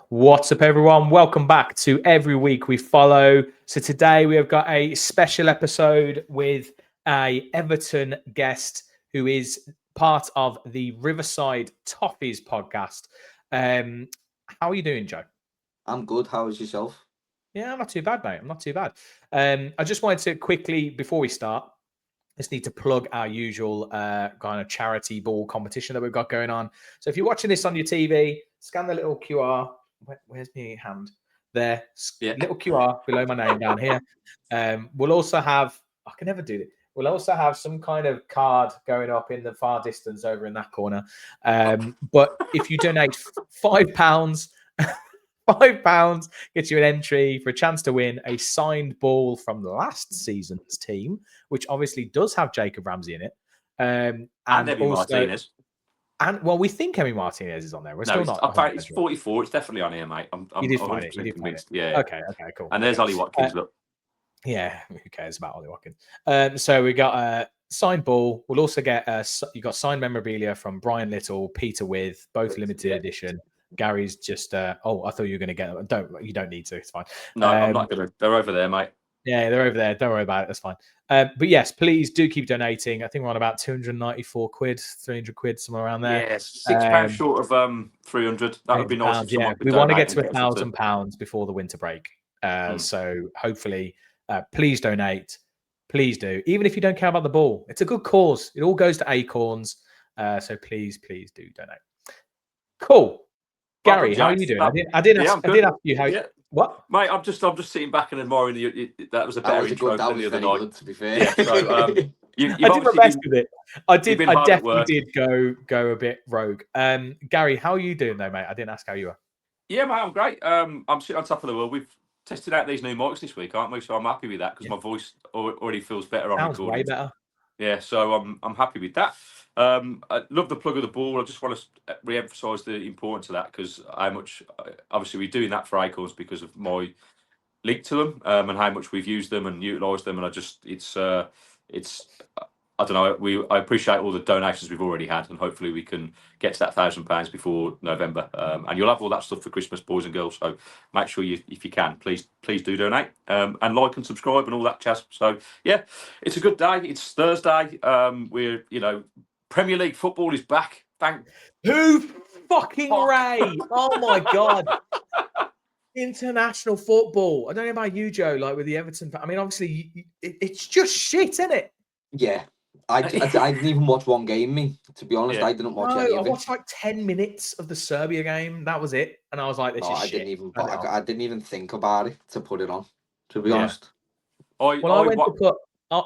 What's up, everyone? Welcome back to Every Week We Follow. So today we have got a special episode with a Everton guest who is part of the Riverside Toffees podcast. How are you doing, Joe? I'm good. How is yourself? Yeah, I'm not too bad, mate. I'm not too bad. I just wanted to quickly, before we start, just need to plug our usual kind of charity ball competition that we've got going on. So if you're watching this on your TV, scan the little QR. Where's my hand? There, little QR below my name down here. We'll also have, I can never do it. We'll also have some kind of card going up in the far distance over in that corner. But if you donate £5, £5 gets you an entry for a chance to win a signed ball from last season's team, which obviously does have Jacob Ramsey in it. And Emi Martinez. And well, we think Emi Martinez is on there. We're still not. It's 44. It's definitely on here, mate. I'm convinced. Yeah. Okay, cool. And there's Ollie Watkins. Look. Yeah, who cares about Ollie Watkins? So we got a signed ball. We'll also get you got signed memorabilia from Brian Little, Peter With, both limited edition. Gary's just I thought you were going to get them. You don't need to. It's fine. No, I'm not going to. They're over there, mate. Yeah, they're over there. Don't worry about it. That's fine. But yes, please do keep donating. I think we're on about 294 quid, 300 quid, somewhere around there. Yes, £6 short of 300. That would be nice. Yeah, we want to get to £1,000 before the winter break. So hopefully, please donate. Please do. Even if you don't care about the ball, it's a good cause. It all goes to Acorns. So please do donate. Cool. Gary, how are you doing? I did ask you how. Yeah. What, mate? I'm just sitting back and admiring you. That was a better intro than the other night. Good, to be fair. Yeah, so, I did my best with it. I definitely did go a bit rogue. Gary, how are you doing though, mate? I didn't ask how you are. Yeah, mate, I'm great. I'm sitting on top of the world. We've tested out these new mics this week, aren't we? So I'm happy with that because my voice already feels better on Sounds recording. Way better. Yeah, so I'm happy with that. I love the plug of the ball. I just want to re-emphasise the importance of that because how much, obviously, we're doing that for Acorns because of my link to them and how much we've used them and utilised them. And it's I don't know. I appreciate all the donations we've already had, and hopefully we can get to that £1,000 before November. And you'll have all that stuff for Christmas, boys and girls. So make sure if you can, please do donate and like and subscribe and all that jazz. So yeah, it's a good day. It's Thursday. We're Premier League football is back. Who fucking Ray? Oh my god. International football. I don't know about you, Joe. Like with the Everton. I mean, obviously, it's just shit, isn't it? Yeah. I didn't even watch one game, me. To be honest, I didn't watch any of it. I watched like 10 minutes of the Serbia game. That was it. And I was like, this is shit. I didn't even think about it to put it on, to be honest. I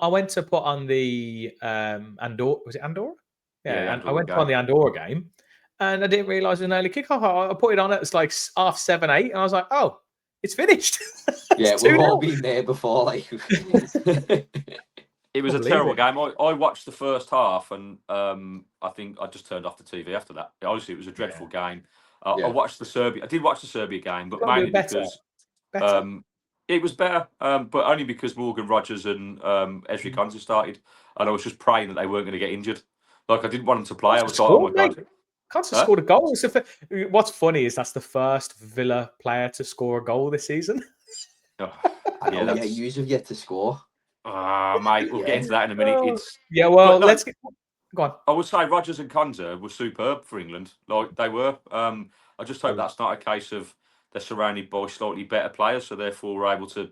went to put on the Andorra. Was it Andorra? Yeah, and I went to put on the Andorra game. And I didn't realise it was an early kickoff. I put it on at like 7:30, and I was like, "Oh, it's finished." Yeah, we've all been there before. Like, it was a terrible game. I watched the first half, and I think I just turned off the TV after that. Honestly, it was a dreadful game. I watched the Serbia. I did watch the Serbia game, but mainly because it was better, but only because Morgan Rogers and Ezri Konsa started, and I was just praying that they weren't going to get injured. Like I didn't want them to play. I was like, "Oh my god." Konsa scored a goal. So what's funny is that's the first Villa player to score a goal this season. You have yet to score. Mate, we'll get into that in a minute. Let's get. Go on. I would say Rogers and Konsa were superb for England. Like they were. I just hope that's not a case of they're surrounded by slightly better players, so therefore we're able to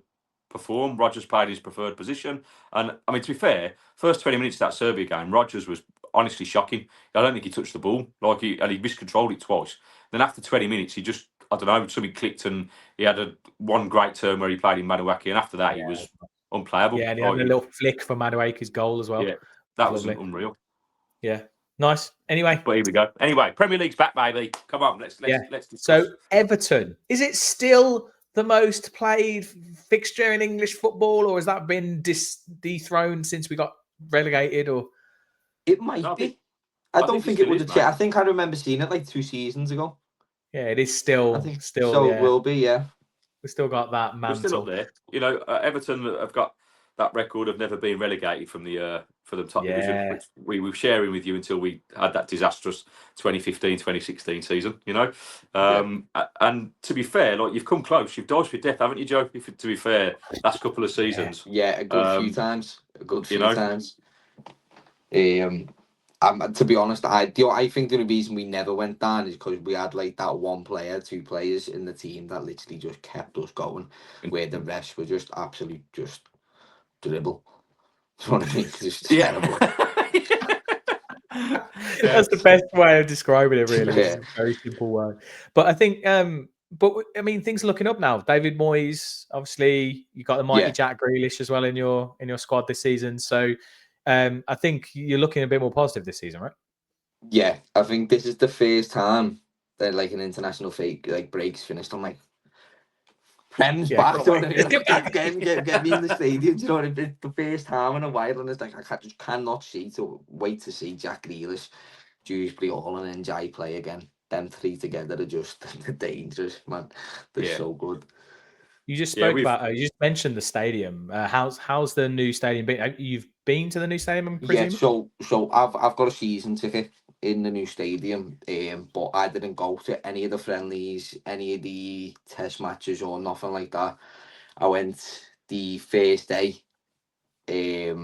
perform. Rogers played his preferred position, and I mean to be fair, first 20 minutes of that Serbia game, Rogers was honestly shocking. I don't think he touched the ball. He miscontrolled it twice. Then after 20 minutes, he just, I don't know, something clicked and he had one great turn where he played in Madueke, and after that he was unplayable. Yeah, and he had a little flick for Madueke's goal as well. Yeah, that was unreal. Yeah, nice. Anyway, but here we go. Anyway, Premier League's back, baby. Come on, let's discuss. So Everton, is it still the most played fixture in English football, or has that been dethroned since we got relegated? Or it might be. I don't think it would have changed. I think I remember seeing it like 2 seasons ago. Yeah, it is still. So it will be. Yeah, we still got that mantle. We're still up there. Everton have got that record of never being relegated from the top division, Yeah. which we were sharing with you until we had that disastrous 2015-2016 season, you know. And to be fair, like, you've come close. You've dodged your death, haven't you, Joe? To be fair, last couple of seasons. Yeah, a good few times. Times. To be honest, I think the reason we never went down is because we had like that one player, two players in the team that literally just kept us going, where the rest were just absolute just dribble. Do you know what I mean? Just terrible. That's the best way of describing it, really. Yeah. It's a very simple way. But I think, but I mean, things are looking up now. David Moyes, obviously, you got the mighty Jack Grealish as well in your squad this season. So I think you're looking a bit more positive this season, right? Yeah, I think this is the first time that like an international break's finished. I'm like, Prem's back. Get me in the stadium. Do you know what I mean? It's the first time in a while, and it's like I just cannot wait to see Jack Grealish, Dewsbury Hall, and NJ play again. Them three together are just dangerous, man. They're so good. You just spoke about. You just mentioned the stadium. How's the new stadium been? You've been to the new stadium, I'm presuming? Yeah. So I've got a season ticket in the new stadium, but I didn't go to any of the friendlies, any of the test matches, or nothing like that. I went the first day. It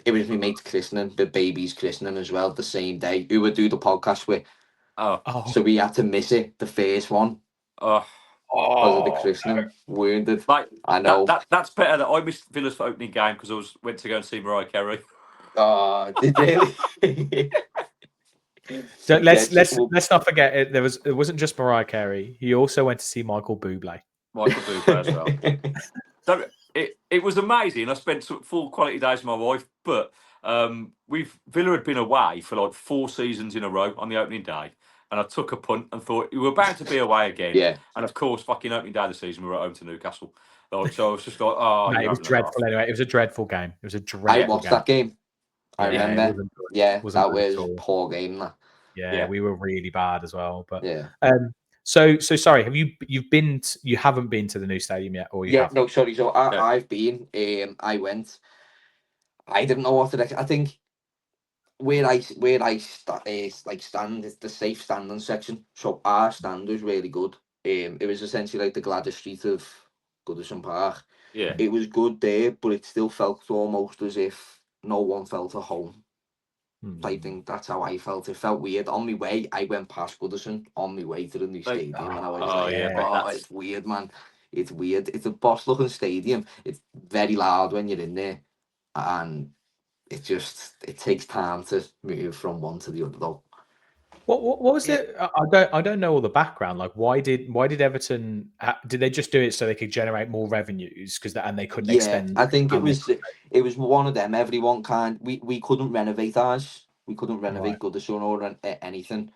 was my mate's christening, the baby's christening as well, the same day. Who would do the podcast with? So we had to miss it, the first one. Because of the christening, wounded. Like, I know. That's better that I missed Villa's opening game because I went to go and see Mariah Carey. Did really? So let's not forget it. It wasn't just Mariah Carey. He also went to see Michael Bublé. Michael Bublé as well. So it was amazing. I spent full quality days with my wife, but Villa had been away for like 4 seasons in a row on the opening day. And I took a punt and thought we were bound to be away again. Yeah. And of course, fucking opening day of the season, we were at home to Newcastle. So I was just like, it was dreadful anyway. It was a dreadful game. It was a dreadful I watched that game. I remember. That was a poor game. Yeah, we were really bad as well. But yeah. So sorry. Have you haven't been to the new stadium yet, or you have? No, sorry. So I've been. I went. I didn't know what to expect. I think where I stand is the safe standing section. So our stand was really good. It was essentially like the Gladys Street of Goodison Park. Yeah. It was good there, but it still felt almost as if no one felt at home. I think that's how I felt. It felt weird. On my way, I went past Goodison on my way to the new stadium, and I was it's weird, man. It's weird. It's a boss-looking stadium. It's very loud when you're in there, and it takes time to move from one to the other, though. What was it? I don't know all the background. Like, why did Everton? Did they just do it so they could generate more revenues? And they couldn't extend. I think it was one of them. Everyone we couldn't renovate ours. We couldn't renovate Goodison or anything.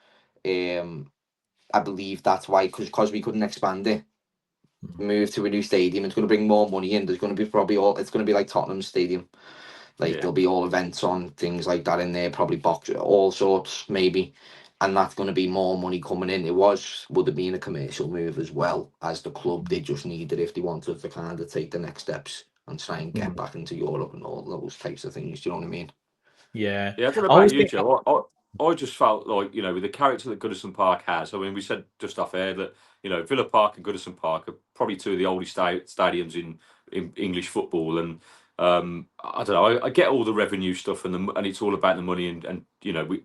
I believe that's why, because we couldn't expand it. Move to a new stadium. It's going to bring more money in. There's going to be it's going to be like Tottenham Stadium. There'll be all events on, things like that in there. Probably box, all sorts, maybe. And that's going to be more money coming in. Would have been a commercial move as well as the club. They just needed, if they wanted to kind of take the next steps and try and get back into Europe and all those types of things. Do you know what I mean? Yeah. I don't know about you, Joe. I just felt like, with the character that Goodison Park has. I mean, we said just off air that Villa Park and Goodison Park are probably two of the oldest stadiums in English football, and I don't know. I get all the revenue stuff, and it's all about the money, and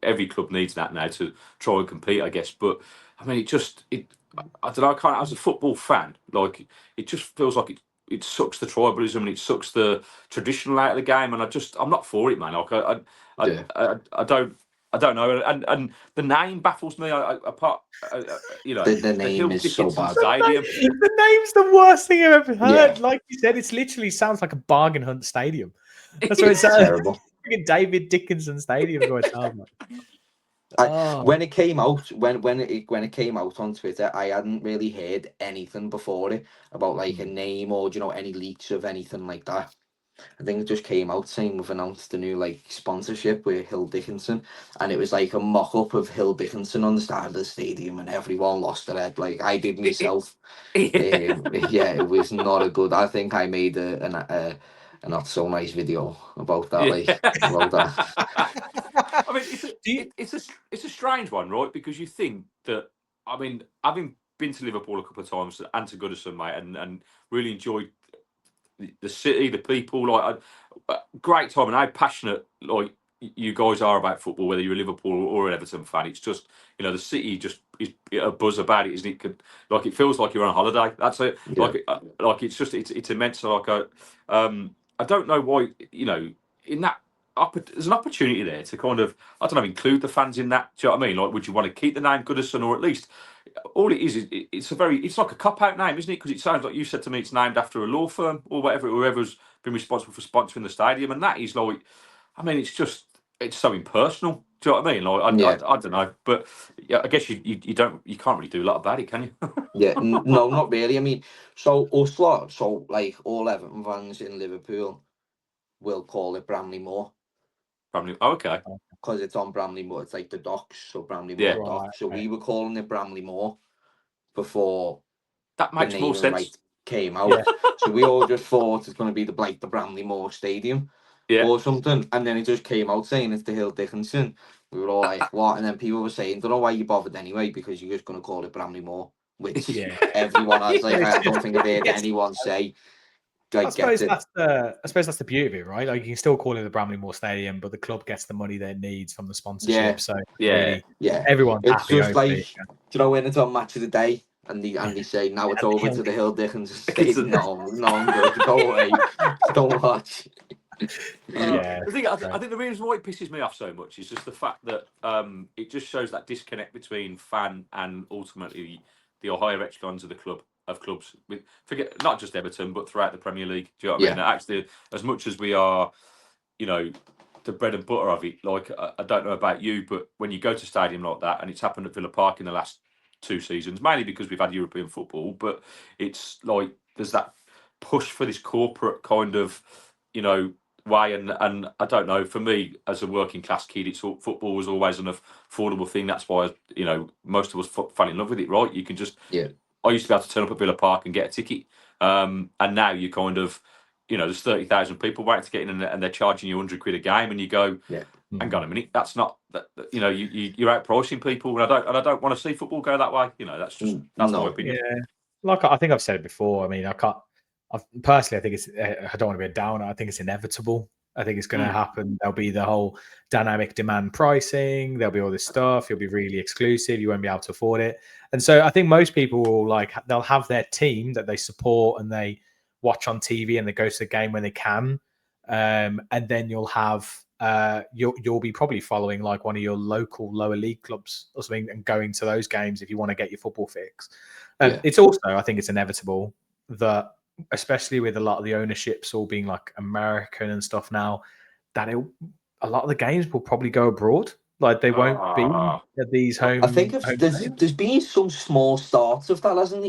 every club needs that now to try and compete, I guess. But I mean, I don't know. As a football fan, like, it just feels like it sucks the tribalism and it sucks the traditional out of the game, and I'm not for it, man. Like, I don't know, and the name baffles me. The name is so bad. Stadium. The name's the worst thing I've ever heard. Yeah. Like you said, it literally sounds like a bargain hunt stadium. That's what it sounds terrible. David Dickinson Stadium is what it sounds like. When it came out, when it came out on Twitter, I hadn't really heard anything before it about like a name or any leaks of anything like that. I think it just came out saying we've announced a new sponsorship with Hill Dickinson, and it was like a mock-up of Hill Dickinson on the start of the stadium, and everyone lost their head. Like I did myself. It was not a good. I think I made a a not so nice video about that. Like about that. I mean, it's a strange one, right? Because you think that, I mean, having been to Liverpool a couple of times and to Goodison, mate, and really enjoyed the city, the people, like great time, and how passionate like you guys are about football, whether you're a Liverpool or an Everton fan. It's just, you know, the city just is a buzz about it, isn't it? Like it feels like you're on holiday. That's it. Yeah. Like it's just it's immense. Like I don't know why, you know, in that. There's an opportunity there to kind of, I don't know, include the fans in that. Do you know what I mean? Like, would you want to keep the name Goodison, or at least all it is it's like a cop-out name, isn't it? Because it sounds like you said to me it's named after a law firm or whatever, whoever's been responsible for sponsoring the stadium, and that is like, I mean, it's so impersonal. Do you know what I mean? Like, I don't know, but yeah, I guess you can't really do a lot about it, can you? Yeah, no, not really. I mean, so us lot, so like all Everton fans in Liverpool will call it Bramley Moor. Probably. Oh, okay. Because it's on Bramley Moor. It's like the docks, so Bramley Moor Yeah. docks. So we were calling it Bramley Moor before That makes more sense. Right came out. So we all just thought it's going to be the Bramley Moor Stadium or something. And then it just came out saying it's the Hill Dickinson. We were all like, what? And then people were saying, don't know why you bothered anyway, because you're just going to call it Bramley Moor. Which everyone has, like, I don't think I've heard anyone say. I suppose that's the beauty of it, right? Like, you can still call it the Bramley Moor Stadium, but the club gets the money they needs from the sponsorship. So everyone's it's happy. Just like, do you know, when it's on Match of the Day and they say now it's over to the Hill Dickinson Stadium. No, I'm good. Go away. Don't watch. I think the reason why it pisses me off so much is just the fact that it just shows that disconnect between fan and ultimately the higher echelons of the clubs. Forget not just Everton, but throughout the Premier League. Do you know what I mean? Actually, as much as we are, you know, the bread and butter of it. Like, I don't know about you, but when you go to a stadium like that, and it's happened at Villa Park in the last 2 seasons, mainly because we've had European football, but it's like there's that push for this corporate kind of, you know, way, and I don't know, for me as a working class kid, football was always an affordable thing. That's why, you know, most of us fell in love with it, right? You can just I used to be able to turn up at Villa Park and get a ticket, and now you kind of, you know, there's 30,000 people waiting to get in, and they're charging you £100 a game, and you go, hang on a minute, that's not that. You know, you're outpricing people, and I don't want to see football go that way. You know, that's my opinion. Yeah, like I think I've said it before. I mean, personally, I think it's. I don't want to be a downer. I think it's inevitable. I think it's going to happen. There'll be the whole dynamic demand pricing. There'll be all this stuff. You'll be really exclusive. You won't be able to afford it. And so I think most people will they'll have their team that they support and they watch on TV and they go to the game when they can. And then you'll have you'll be probably following like one of your local lower league clubs or something and going to those games if you want to get your football fix. It's also, I think it's inevitable that, especially with a lot of the ownerships all being like American and stuff now, that a lot of the games will probably go abroad. Like, they won't be at these home. I think there's been some small starts of that, hasn't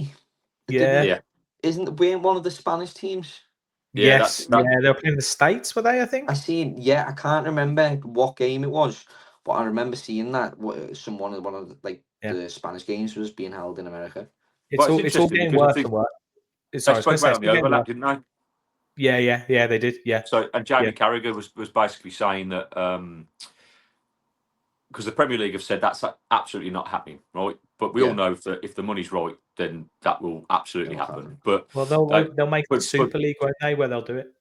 there? Yeah. Isn't we one of the Spanish teams? Yes, they're playing the States, were they? I think. I can't remember what game it was, but I remember seeing that one of the Spanish games was being held in America. It's all getting worse and worse. Sorry, they spoke about on the overlap, didn't they? Yeah, they did. Yeah. So, and Jamie Carragher was basically saying that because the Premier League have said that's absolutely not happening, right? But we all know that if the money's right, then that will absolutely happen. But they'll make the Super League, won't they? Where they'll do it.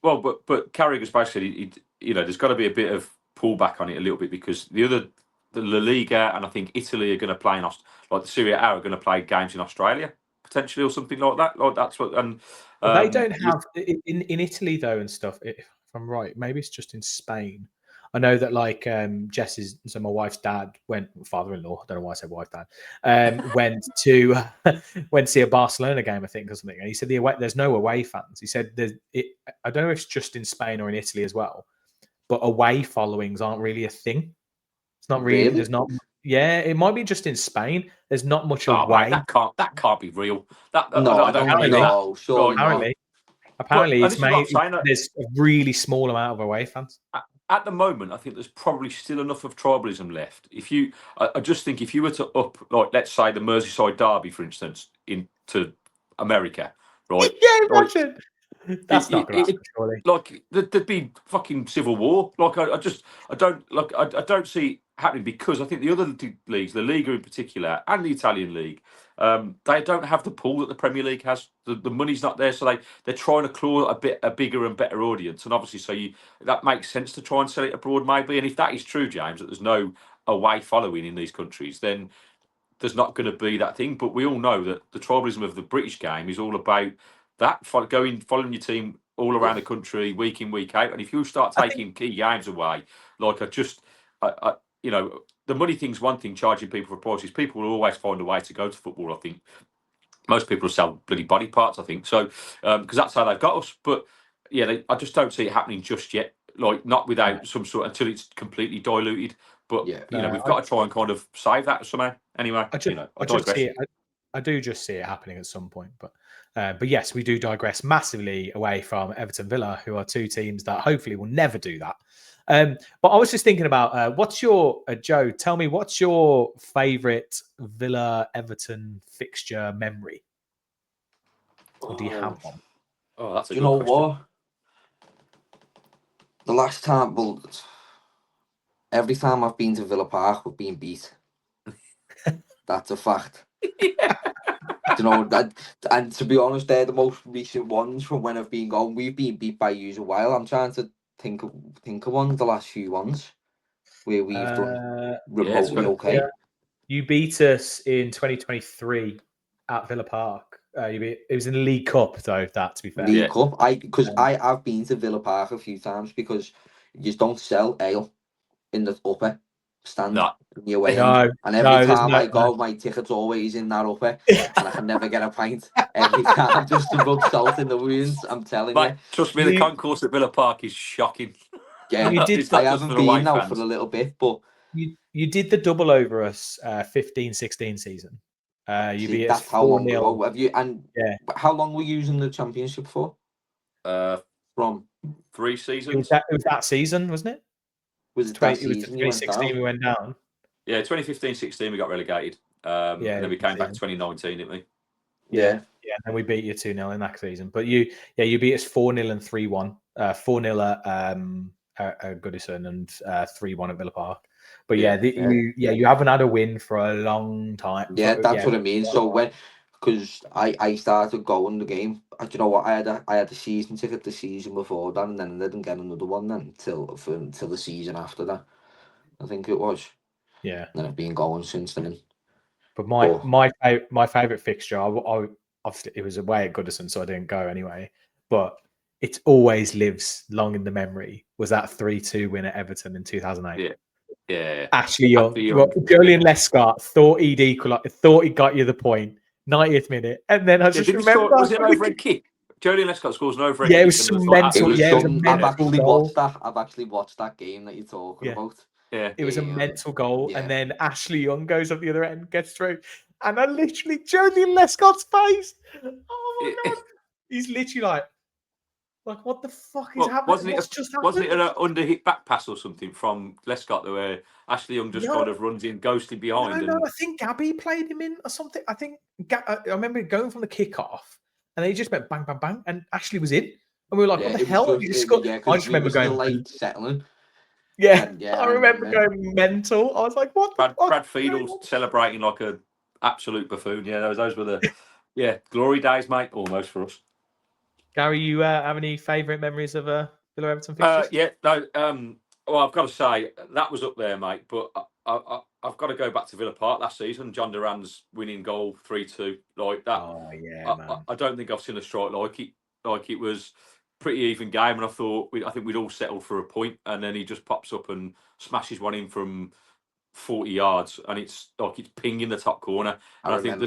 Well, but Carragher's basically, you know, there's got to be a bit of pullback on it a little bit, because the La Liga and I think Italy are going to play like the Serie A are going to play games in Australia potentially, or something like that. Like, that's what. And they don't have in Italy though and stuff. If I'm right, maybe it's just in Spain. I know that like so my wife's dad father-in-law. I don't know why I said wife dad. Went to see a Barcelona game, I think, or something. And he said there's no away fans. He said I don't know if it's just in Spain or in Italy as well, but away followings aren't really a thing. It's not really. There's not. Yeah, it might be just in Spain. There's not much away. Mate, that can't be real. I don't know. Apparently, it's made. There's a really small amount of away fans. At the moment, I think there's probably still enough of tribalism left. I just think if you were to up, like, let's say the Merseyside derby, for instance, into America, right? Yeah, imagine. That's not going to happen, surely. Like there'd be fucking civil war. Like I don't see it happening, because I think the other leagues, the Liga in particular, and the Italian league, they don't have the pool that the Premier League has. The money's not there, so they're trying to claw a bigger and better audience. And obviously, that makes sense to try and sell it abroad, maybe. And if that is true, James, that there's no away following in these countries, then there's not going to be that thing. But we all know that the tribalism of the British game is all about that, following your team all around the country, week in, week out. And if you start taking key games away, like the money thing's one thing, charging people for prices. People will always find a way to go to football, I think. Most people sell bloody body parts, I think. So, because that's how they've got us. But yeah, I just don't see it happening just yet. Like, not without some sort, until it's completely diluted. But we've got to try and kind of save that somehow. Anyway, I do just see it happening at some point. But yes, we do digress massively away from Everton Villa, who are two teams that hopefully will never do that. But I was just thinking about what's your Joe? Tell me, what's your favourite Villa Everton fixture memory? Or do you have one? Oh, that's a good question. What? The last time, every time I've been to Villa Park, we've been beat. That's a fact. You know that, and to be honest, they're the most recent ones from when I've been gone. We've been beat by you a while. I'm trying to think of one, the last few ones where we've done remotely okay. Yeah. You beat us in 2023 at Villa Park. It was in the League Cup, though. That, to be fair, League Cup. I've been to Villa Park a few times, because you don't sell ale in the upper stand in your way. And every time I go, my ticket's always in that upper, and I can never get a pint every time, just to rub salt in the wounds. I'm telling you. Trust me, the concourse at Villa Park is shocking. Yeah, I haven't been now for a little bit, but you did the double over us 15-16 season. You beat us 4-0. Have you? And how long were you using the championship for? From 3 seasons. It was that season, wasn't it? Was it that season? 2016 we went down. Yeah, 2015-16 we got relegated. And then we came back 2019, didn't we? Yeah, and we beat you 2-0 in that season. But you beat us 4-0 and 3-1. 4-0 at Goodison and 3-1 at Villa Park. But you haven't had a win for a long time. Yeah, that's what I mean. So because I started going the game, do you know what? I had a season ticket the season before that, and then I didn't get another one then until the season after that, I think it was. Yeah. And then I've been going since then. But my favourite fixture, I obviously it was away at Goodison, so I didn't go anyway. But it always lives long in the memory. Was that 3-2 win at Everton in 2008? Yeah. Ashley Young. Julian Lescott thought thought he got you the point. 90th minute, and then I just remember. Was it an overhead kick? Julian Lescott scores an overhead kick. Yeah, it was some mental. I've actually watched that game that you're talking about. Yeah, it was a mental goal, and then Ashley Young goes up the other end, gets through, and I literally Julian Lescott's face. Oh my god, he's literally like what the fuck is happening? Wasn't it an under-hit back pass or something from Lescott where Ashley Young just kind of runs in ghostly behind? No, I think Gabby played him in or something. I think I remember going from the kickoff, and he just went bang, bang, bang, and Ashley was in, and we were like, "What the hell?" He just scored. I just remember going late settling. Yeah, I remember going mental. I was like, "What?" Brad Fiedel celebrating like an absolute buffoon. Yeah, those were the glory days, mate. Almost for us. Gary, you have any favourite memories of Villa Everton fixtures? Well, I've got to say that was up there, mate. But I've got to go back to Villa Park last season. John Duran's winning goal 3-2, like that. Oh yeah, man. I don't think I've seen a strike like it. Like it was pretty even game, and I think we'd all settled for a point, and then he just pops up and smashes one in from 40 yards, and it's like it's pinging the top corner. And I think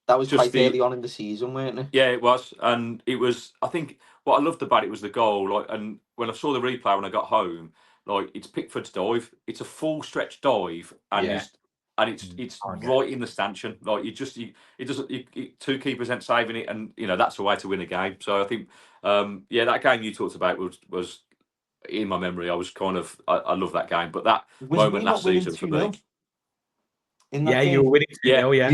that was quite early on in the season, weren't it? Yeah, it was, and it was. I think what I loved about it was the goal. Like, and when I saw the replay when I got home, like it's Pickford's dive. It's a full stretch dive, and it's right in the stanchion. Like it doesn't. 2 keepers ain't saving it, and that's a way to win a game. So I think, that game you talked about was in my memory. I was I love that game, but that moment last season for me. in that Yeah, game. you were winning 2-0, yeah.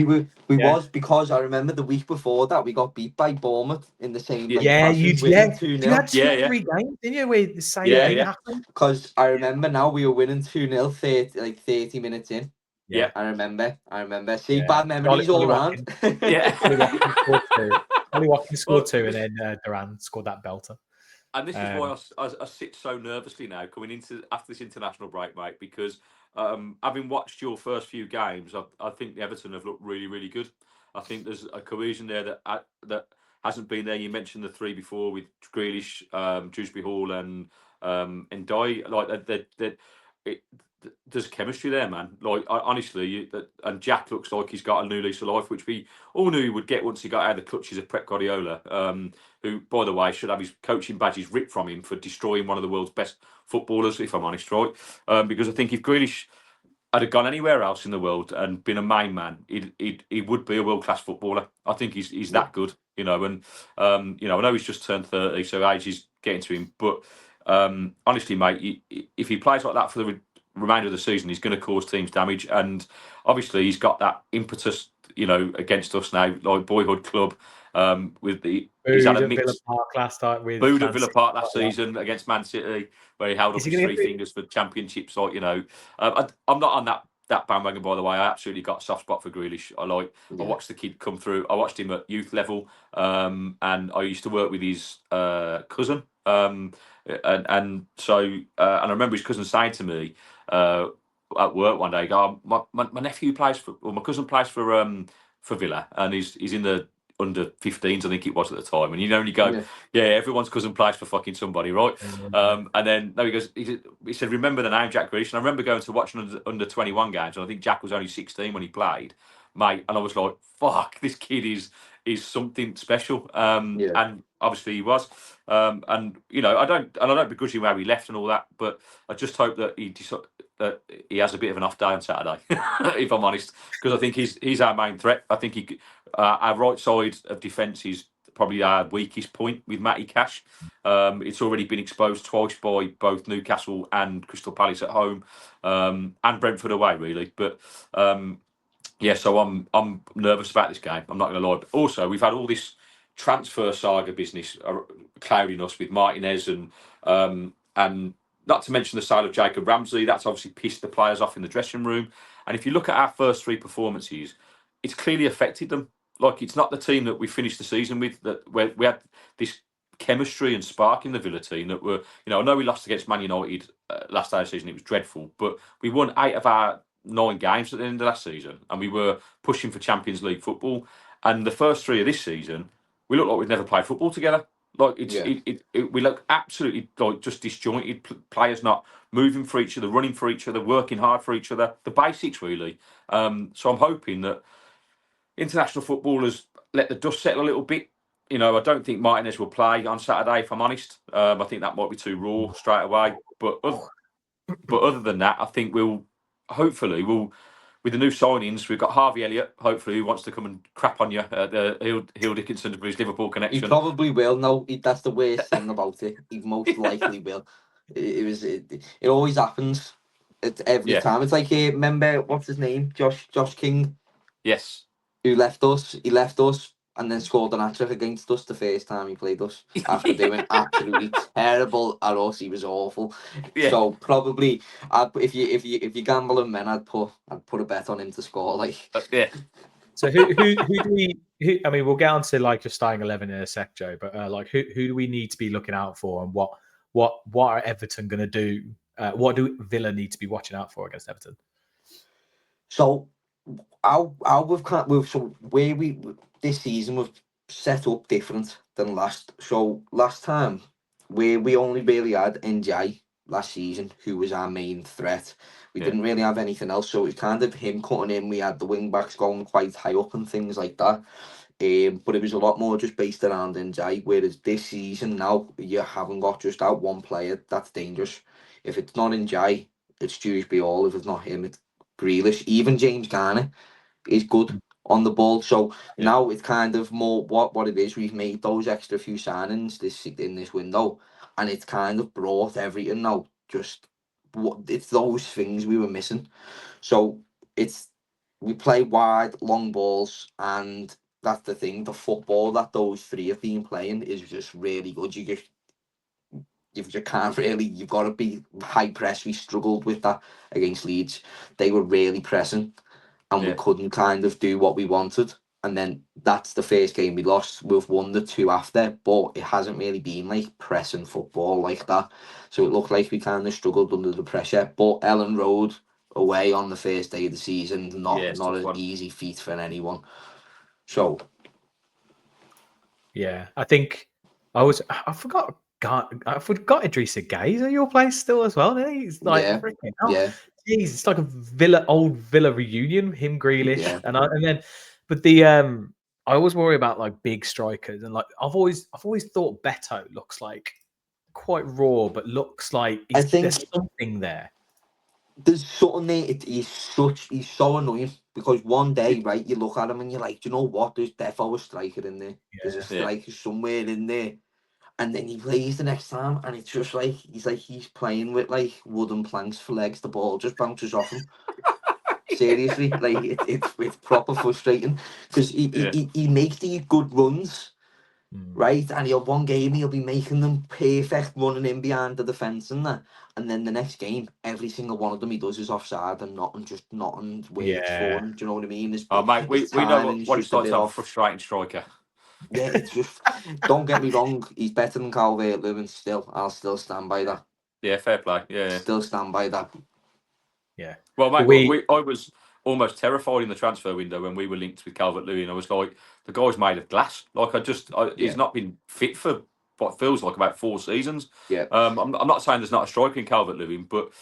We Yeah. was, because I remember the week before that we got beat by Bournemouth in the same like Yeah, fashion, you winning You 2-0. had 3 games, didn't you, where the same Yeah, thing yeah. happened? Because I remember now we were winning 2-0 30 minutes in. Yeah. I remember. See, Yeah. bad memories all around. Yeah. Ollie Watkins scored 2. Ollie Watkins scored Well, 2, and then Duran scored that belter. And this is why I sit so nervously now coming into after this international break, mate, because having watched your first few games, I think the Everton have looked really, really good. I think there's a cohesion there that hasn't been there. You mentioned the 3 before with Grealish, Dewsbury Hall, and Dye. Like there's chemistry there, man. Like honestly, and Jack looks like he's got a new lease of life, which we all knew he would get once he got out of the clutches of Pep Guardiola. Who, by the way, should have his coaching badges ripped from him for destroying one of the world's best footballers, if I'm honest, right? Because I think if Grealish had gone anywhere else in the world and been a main man, he would be a world class footballer. I think he's that good, you know. And I know he's just turned 30, so age is getting to him. But honestly, mate, if he plays like that for the remainder of the season, he's going to cause teams damage. And obviously, he's got that impetus, against us now, like boyhood club. With he's had a mix. Villa Park last night with Booed at Villa Park last season against Man City, where he held up Is he his gonna 3 get fingers for championships. Like I'm not on that bandwagon, by the way. I absolutely got a soft spot for Grealish. I watched the kid come through. I watched him at youth level, and I used to work with his cousin, and I remember his cousin saying to me at work one day, my nephew plays my cousin plays for Villa, and he's in the under 15s, I think it was at the time, and you go, yeah, everyone's cousin plays for fucking somebody, right? And then no, he said, remember the name Jack Grealish? And I remember going to watch under 21 games, and I think Jack was only 16 when he played, mate. And I was like, fuck, this kid is something special. And obviously he was. And I don't begrudge him where he left and all that, but I just hope that he has a bit of an off day on Saturday, if I'm honest, because I think he's our main threat. I think our right side of defence is probably our weakest point with Matty Cash. It's already been exposed twice by both Newcastle and Crystal Palace at home, and Brentford away, really. But so I'm nervous about this game. I'm not going to lie. But also, we've had all this transfer saga business clouding us with Martinez and not to mention the sale of Jacob Ramsey. That's obviously pissed the players off in the dressing room. And if you look at our first 3 performances, it's clearly affected them. Like, it's not the team that we finished the season with, where we had this chemistry and spark in the Villa team that were, I know we lost against Man United last day of the season. It was dreadful, but we won 8 of our 9 games at the end of last season, and we were pushing for Champions League football. And the first 3 of this season, we look like we've never played football together. Like we look absolutely like just disjointed. Players not moving for each other, running for each other, working hard for each other. The basics, really. So I'm hoping that international footballers let the dust settle a little bit. I don't think Martinez will play on Saturday, if I'm honest. I think that might be too raw straight away. But other than that, I think we'll with the new signings, we've got Harvey Elliott, hopefully, who wants to come and crap on you at the Hill Dickinson for his Liverpool connection. He probably will. No, that's the worst thing about it. He most likely will. It always happens. Every time. It's like, remember, what's his name? Josh King. Yes. Who left us? He left us and then scored an hat-trick against us the first time he played us. After doing absolutely terrible at us, he was awful. Yeah. So probably, if you gamble on men, I'd put a bet on him to score. Like, yeah. So who do we? I mean, we'll get on to like your starting 11 in a sec, Joe. But who do we need to be looking out for, and what are Everton going to do? What do Villa need to be watching out for against Everton? So, this season we've set up different than last. So last time we only really had NJ last season, who was our main threat. We didn't really have anything else, so it was kind of him cutting in. We had the wing backs going quite high up and things like that. But it was a lot more just based around NJ. Whereas this season now, you haven't got just that one player that's dangerous. If it's not NJ, it's Dewsbury Hall. If it's not him, it's Grealish. Even James Garner is good on the ball. So now it's kind of more what it is. We've made those extra few signings in this window, and it's kind of brought everything now. Just it's those things we were missing. So it's we play wide, long balls, and that's the thing. The football that those three have been playing is just really good. You can't really. You've got to be high press. We struggled with that against Leeds. They were really pressing, and we couldn't kind of do what we wanted. And then that's the first game we lost. We've won the 2 after, but it hasn't really been like pressing football like that. So it looked like we kind of struggled under the pressure. But Ellen Road away on the first day of the season, not an easy feat for anyone. So yeah, I think I forgot Idrissa Gueye at your place still as well. Isn't he? He's like freaking hell. Yeah. Jeez, it's like a old Villa reunion. Him, Grealish, Yeah. and then, but the I always worry about like big strikers, and like I've always thought Beto looks like quite raw, but looks like there's something there. There's something there. He's so annoying because one day, right, you look at him and you're like, do you know what? There's defo a striker in there. Yeah. There's a striker somewhere in there. And then he plays the next time, and it's just like he's playing with like wooden planks for legs. The ball just bounces off him. Seriously, like it's proper frustrating because he makes these good runs, right? And one game he'll be making them perfect, running in behind the defence and that. And then the next game, every single one of them he does is offside and nothing works for him. Do you know what I mean? Mate, we know what it's like to have a frustrating striker. Yeah, it's just, don't get me wrong, he's better than Calvert-Lewin still. I'll still stand by that. Yeah, fair play. Yeah. Still stand by that. Yeah. Well, mate, I was almost terrified in the transfer window when we were linked with Calvert-Lewin. I was like, the guy's made of glass. Like, he's not been fit for what feels like about 4 seasons. Yeah. I'm not saying there's not a striker in Calvert-Lewin, but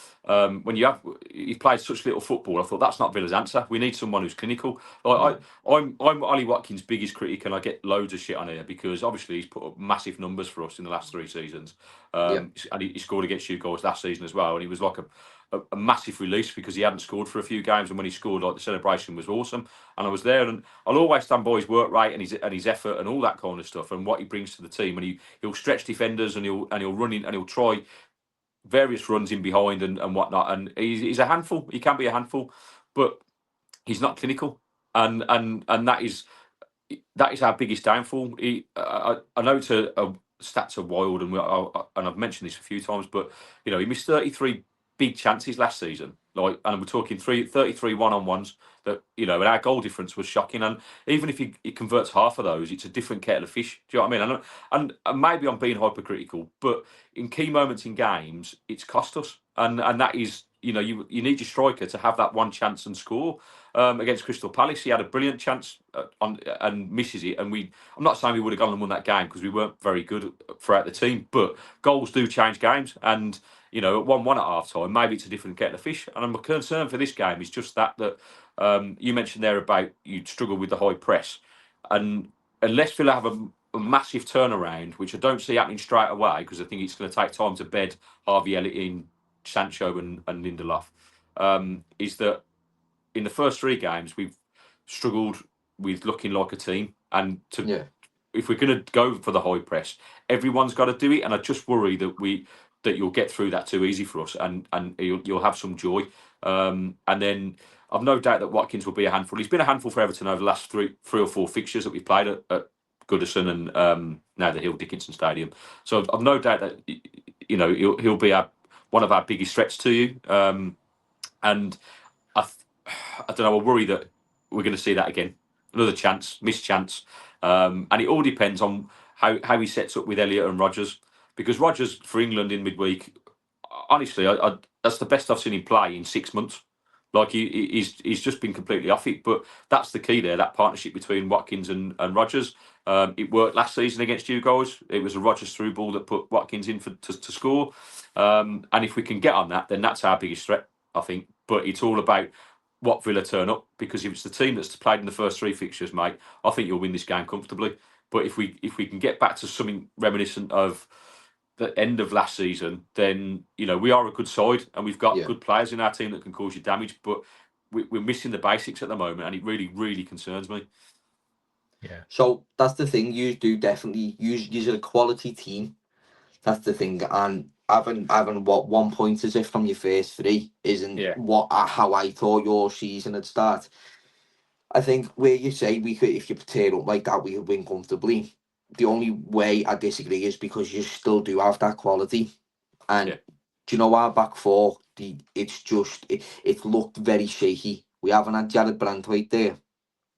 when he plays such little football, I thought that's not Villa's answer. We need someone who's clinical. Like I'm Ollie Watkins' biggest critic, and I get loads of shit on here because obviously he's put up massive numbers for us in the last 3 seasons. And he scored against you guys last season as well, and he was like a massive release because he hadn't scored for a few games, and when he scored, like the celebration was awesome. And I was there, and I'll always stand by his work rate and his effort and all that kind of stuff and what he brings to the team. And he'll stretch defenders and he'll run in and he'll try various runs in behind and whatnot. And he's a handful. He can be a handful, but he's not clinical. And that is our biggest downfall. I know stats are wild, and I've mentioned this a few times, but he missed 33 big chances last season. Like, and we're talking 33 one-on-ones that, and our goal difference was shocking. And even if he converts half of those, it's a different kettle of fish. Do you know what I mean? And maybe I'm being hypercritical, but in key moments in games, it's cost us. And that is, you need your striker to have that one chance and score. Against Crystal Palace, he had a brilliant chance and misses it. And I'm not saying we would have gone and won that game because we weren't very good throughout the team, but goals do change games. And at 1-1 at half time, maybe it's a different kettle of fish. And I'm concerned for this game is just that you mentioned there about you'd struggle with the high press. And unless Villa have a massive turnaround, which I don't see happening straight away, because I think it's going to take time to bed Harvey Elliott in, Sancho and Lindelof, is that in the first 3 games, we've struggled with looking like a team. And if we're going to go for the high press, everyone's got to do it. And I just worry that you'll get through that too easy for us, and you'll have some joy. And then I've no doubt that Watkins will be a handful. He's been a handful for Everton over the last three or four fixtures that we've played at Goodison and now the Hill Dickinson Stadium. So I've no doubt that he'll be one of our biggest threats to you. And I don't know. I worry that we're going to see that again. Another missed chance. And it all depends on how he sets up with Elliott and Rodgers. Because Rodgers for England in midweek, honestly, that's the best I've seen him play in 6 months. Like he's just been completely off it. But that's the key there, that partnership between Watkins and Rodgers. It worked last season against you guys. It was a Rodgers through ball that put Watkins in to score. And if we can get on that, then that's our biggest threat, I think. But it's all about what Villa turn up, because if it's the team that's played in the first 3 fixtures, mate, I think you'll win this game comfortably. But if we can get back to something reminiscent of the end of last season, then we are a good side and we've got good players in our team that can cause you damage. But we're missing the basics at the moment, and it really, really concerns me. Yeah. So that's the thing. You do definitely use a quality team. That's the thing, and having what 1 point as if from your first 3 isn't how I thought your season had started. I think where you say we could, if you tear up like that, we could win comfortably. The only way I disagree is because you still do have that quality. And do you know our back four? It's just it looked very shaky. We haven't had Jared Brandwaite there.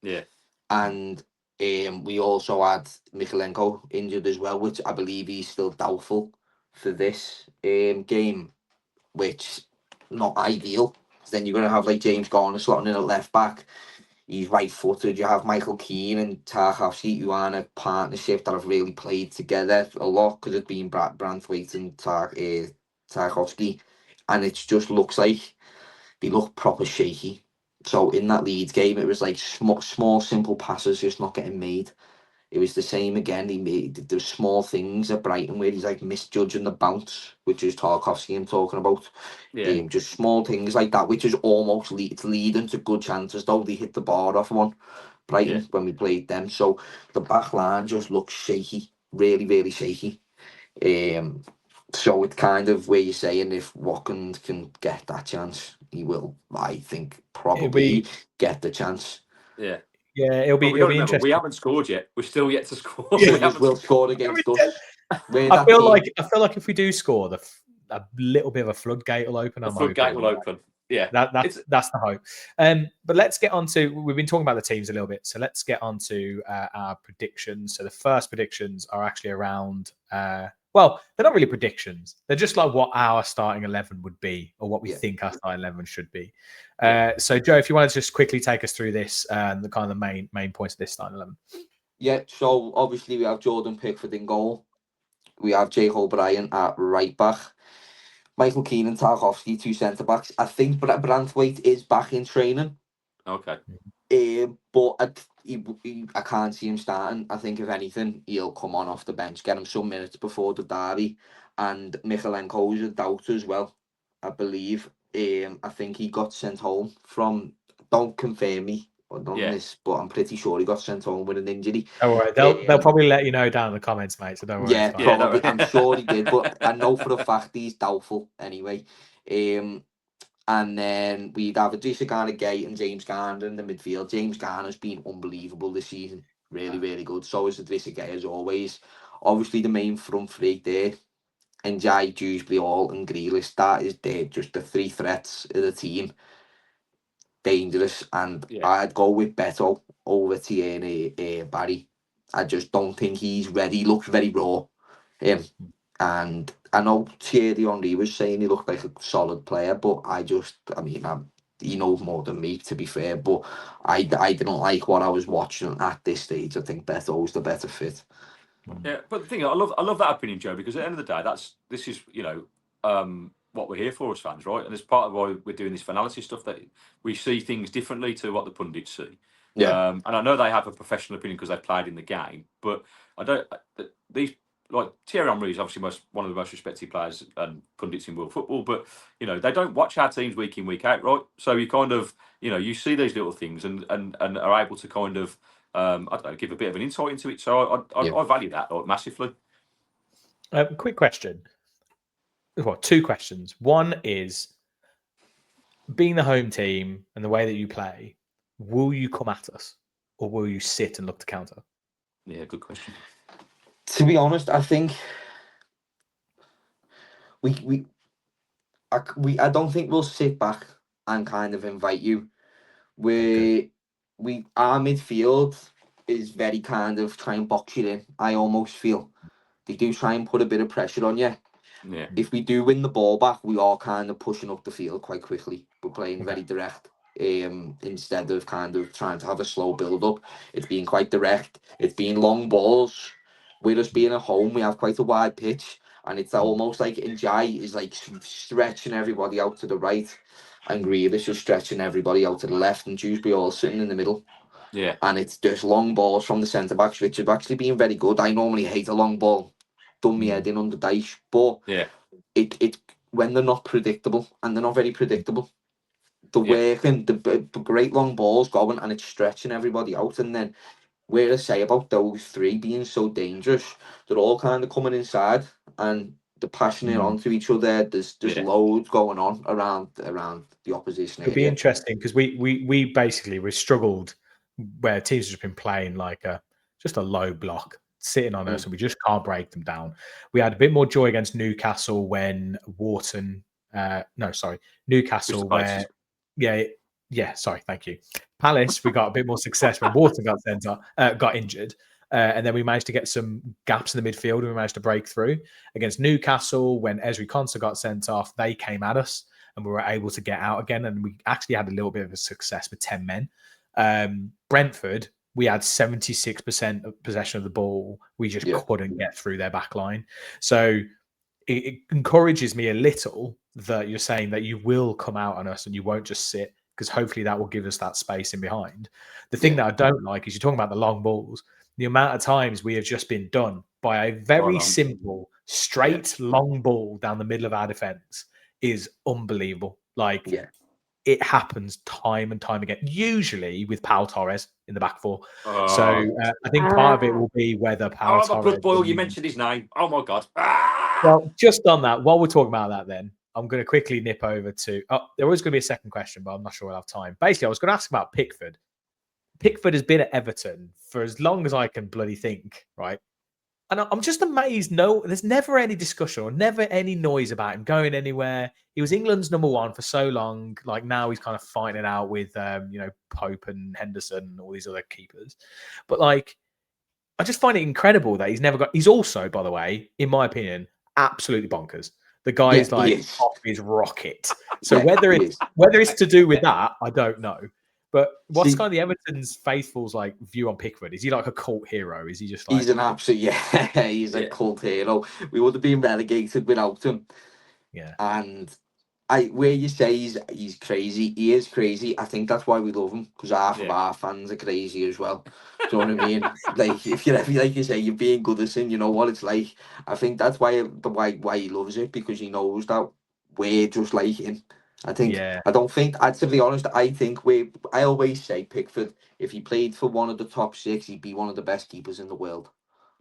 Yeah. And we also had Michalenko injured as well, which I believe he's still doubtful for this game, which not ideal. Then you're gonna have like James Garner slotting in at left back. He's right-footed. You have Michael Keane and Tarkowski, who are in a partnership that have really played together a lot because it's been Brandwaite and Tarkowski, and it just looks like they look proper shaky. So in that Leeds game, it was like small, simple passes just not getting made. It was the same again. He made the small things at Brighton where he's like misjudging the bounce, which is Tarkowski I'm talking about. Yeah. Just small things like that, which is almost it's leading to good chances. Though they hit the bar off one, Brighton when we played them. So the back line just looks shaky, really, really shaky. So it's kind of where you're saying if Watkins can get that chance, he will. I think probably get the chance. Yeah. Yeah, it'll be remember, interesting. we haven't scored yet. We're still yet to score. Yeah, we will score against us. I feel like if we do score, a little bit of a floodgate will open. The floodgate will open. Yeah, that's the hope. But let's get on to. We've been talking about the teams a little bit, so let's get on to our predictions. So the first predictions are actually around. Well, they're not really predictions. They're just like what our starting 11 would be, or what we think our starting 11 should be. So, Joe, if you want to just quickly take us through this and the kind of the main points of this starting 11. Yeah. So obviously we have Jordan Pickford in goal. We have Jake O'Brien at right back. Michael Keane and Tarkowski, 2 centre backs. I think Brandwaite is back in training. Okay. But I can't see him starting. I think if anything, he'll come on off the bench, get him some minutes before the derby. And Michalenko is a doubt as well, I believe. I think he got sent home from. Don't confirm me on this, but I'm pretty sure he got sent home with an injury. Don't worry, they'll probably let you know down in the comments, mate. So don't worry. Yeah, probably. I'm sure he did, but I know for a fact he's doubtful anyway. And then we'd have Idrissa Gana-Gueye and James Garner in the midfield. James Garner's been unbelievable this season. Really, really good. So is Idrissa Gueye as always. Obviously, the main front three there. Njai, Dewsbury, Hall and Grealish. That is just the 3 threats of the team. Dangerous. And I'd go with Beto over Tierney Barry. I just don't think he's ready. He looks very raw. And I know Thierry Henry was saying he looked like a solid player, but he knows more than me, to be fair. But I didn't like what I was watching at this stage. I think Beto was the better fit. Yeah, but the thing, I love that opinion, Joe, because at the end of the day, this is what we're here for as fans, right? And it's part of why we're doing this analysis stuff, that we see things differently to what the pundits see. Yeah. And I know they have a professional opinion because they played in the game, but I don't. These like Thierry Henry is obviously one of the most respected players and pundits in world football, but they don't watch our teams week in, week out, right? So you kind of you see these little things and are able to kind of I don't know, give a bit of an insight into it. So I value that massively. Quick question. Well, 2 questions. One is, being the home team and the way that you play, will you come at us or will you sit and look to counter? Yeah, good question. To be honest, I think I don't think we'll sit back and kind of invite you. Our midfield is very kind of try and box you in. I almost feel they do try and put a bit of pressure on you. Yeah. If we do win the ball back, we are kind of pushing up the field quite quickly. We're playing very direct. Instead of kind of trying to have a slow build up, it's been quite direct. It's been long balls. With us being at home, we have quite a wide pitch, and it's almost like Njai is like stretching everybody out to the right, and Grealish is stretching everybody out to the left, and Dewsbury all sitting in the middle. Yeah. And it's just long balls from the centre backs, which have actually been very good. I normally hate a long ball. Done me head in under dice, but it when they're not predictable, and they're not very predictable, the working, the great long balls going, and it's stretching everybody out. And then where I say about those 3 being so dangerous, they're all kind of coming inside and they're passing it on to each other. There's loads going on around the opposition. It'd be interesting because we basically struggled where teams have just been playing like just a low block sitting on us, and we just can't break them down. We had a bit more joy against Newcastle when Newcastle where sorry, thank you. Palace, we got a bit more success when Wharton got injured. And then we managed to get some gaps in the midfield and we managed to break through. Against Newcastle, when Ezri Konsa got sent off, they came at us and we were able to get out again. And we actually had a little bit of a success with 10 men. Brentford, we had 76% of possession of the ball. We just couldn't get through their back line. So it encourages me a little that you're saying that you will come out on us and you won't just sit, because hopefully that will give us that space in behind. The thing that I don't like is you're talking about the long balls. The amount of times we have just been done by a very simple, straight, long ball down the middle of our defense is unbelievable. It happens time and time again, usually with Pau Torres in the back four. So I think part of it will be whether Pau Torres... blood boil, you mentioned his name. Oh, my God. Well, just on that, while we're talking about that then, I'm going to quickly nip over to... there was going to be a second question, but I'm not sure we'll have time. Basically, I was going to ask about Pickford. Pickford has been at Everton for as long as I can bloody think, right? And I'm just amazed. No, there's never any discussion or never any noise about him going anywhere. He was England's number one for so long. Like now he's kind of fighting it out with, Pope and Henderson and all these other keepers. But like, I just find it incredible that he's never got... He's also, by the way, in my opinion, absolutely bonkers. The guy is like off his rocket. So whether it's to do with that, I don't know. But what's kind of the Everton's faithful's like view on Pickford? Is he like a cult hero? Is he just like... He's an absolute, he's a cult hero. We would have been relegated without him. Yeah. And where you say he's crazy, he is crazy. I think that's why we love him, because half of our fans are crazy as well. Do you know what I mean? Like, if you're, like you say, you're being Goodison, you know what it's like. I think that's why he loves it, because he knows that we're just like him. To be honest, I think I always say Pickford, if he played for one of the top six, he'd be one of the best keepers in the world.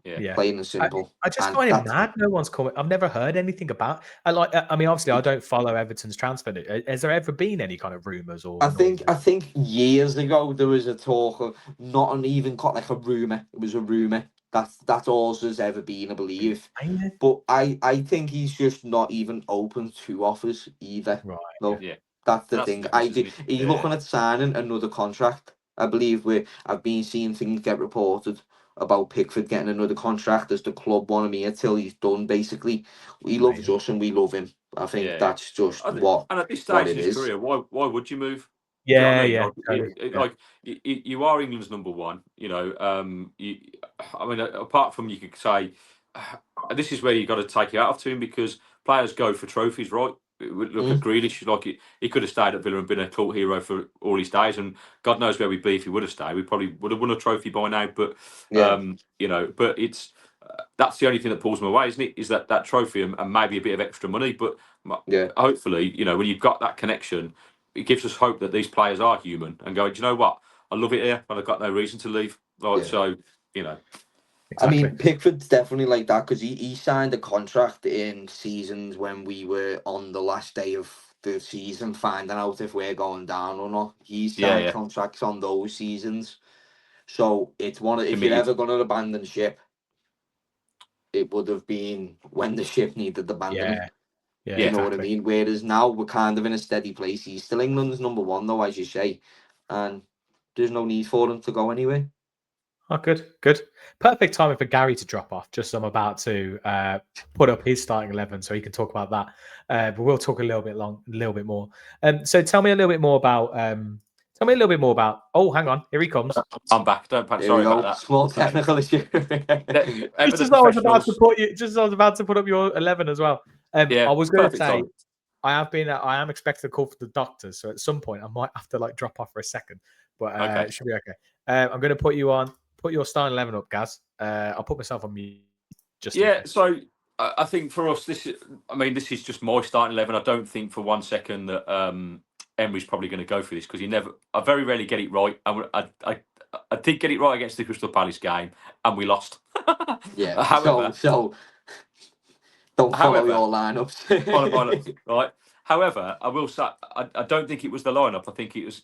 Yeah. Plain and simple. I just find it mad. No one's coming. I've never heard anything about. Obviously, I don't follow Everton's transfer. Has there ever been any kind of rumours or? I think years ago there was a talk of not even like a rumor. It was a rumor. That's all there's ever been, I believe. But I think he's just not even open to offers either. Right. No, that's the thing. He's looking at signing another contract. I believe I've been seeing things get reported about Pickford getting another contract as the club want him here till he's done. Basically, he loves us and we love him. I think that's just what. And at this stage in his career, why would you move? Yeah, You are England's number one. Apart from, you could say this is where you got to take it out of him, because players go for trophies, right? Look at Grealish, he could have stayed at Villa and been a cult hero for all his days, and God knows where we'd be if he would have stayed. We probably would have won a trophy by now. But but it's that's the only thing that pulls him away, isn't it? Is that trophy and maybe a bit of extra money. But hopefully, when you've got that connection, it gives us hope that these players are human and go, do you know what? I love it here, but I've got no reason to leave. So. Exactly. I mean, Pickford's definitely like that, because he signed a contract in seasons when we were on the last day of the season, finding out if we're going down or not. He signed contracts on those seasons. So it's if you're ever going to abandon ship, it would have been when the ship needed abandoning. You know what I mean? Whereas now we're kind of in a steady place. He's still England's number one, though, as you say. And there's no need for him to go anywhere. Oh, good. Perfect timing for Gary to drop off. Just I'm about to put up his starting 11 so he can talk about that. But we'll talk a little bit more. So tell me a little bit more about. Oh, hang on, here he comes. I'm back. Don't panic. Sorry about that. Small technical issue. Just as I was about to put up your 11 as well. I was going to say, I am expecting a call for the doctors. So at some point, I might have to drop off for a second, but it should be okay. I'm going to put your starting 11 up, Gaz. I'll put myself on mute. So I think for us, this is just my starting 11. I don't think for one second that Emery's probably going to go for this, because I very rarely get it right. I did get it right against the Crystal Palace game, and we lost. However, so don't follow your lineups. Right. However, I will say I don't think it was the lineup. I think it was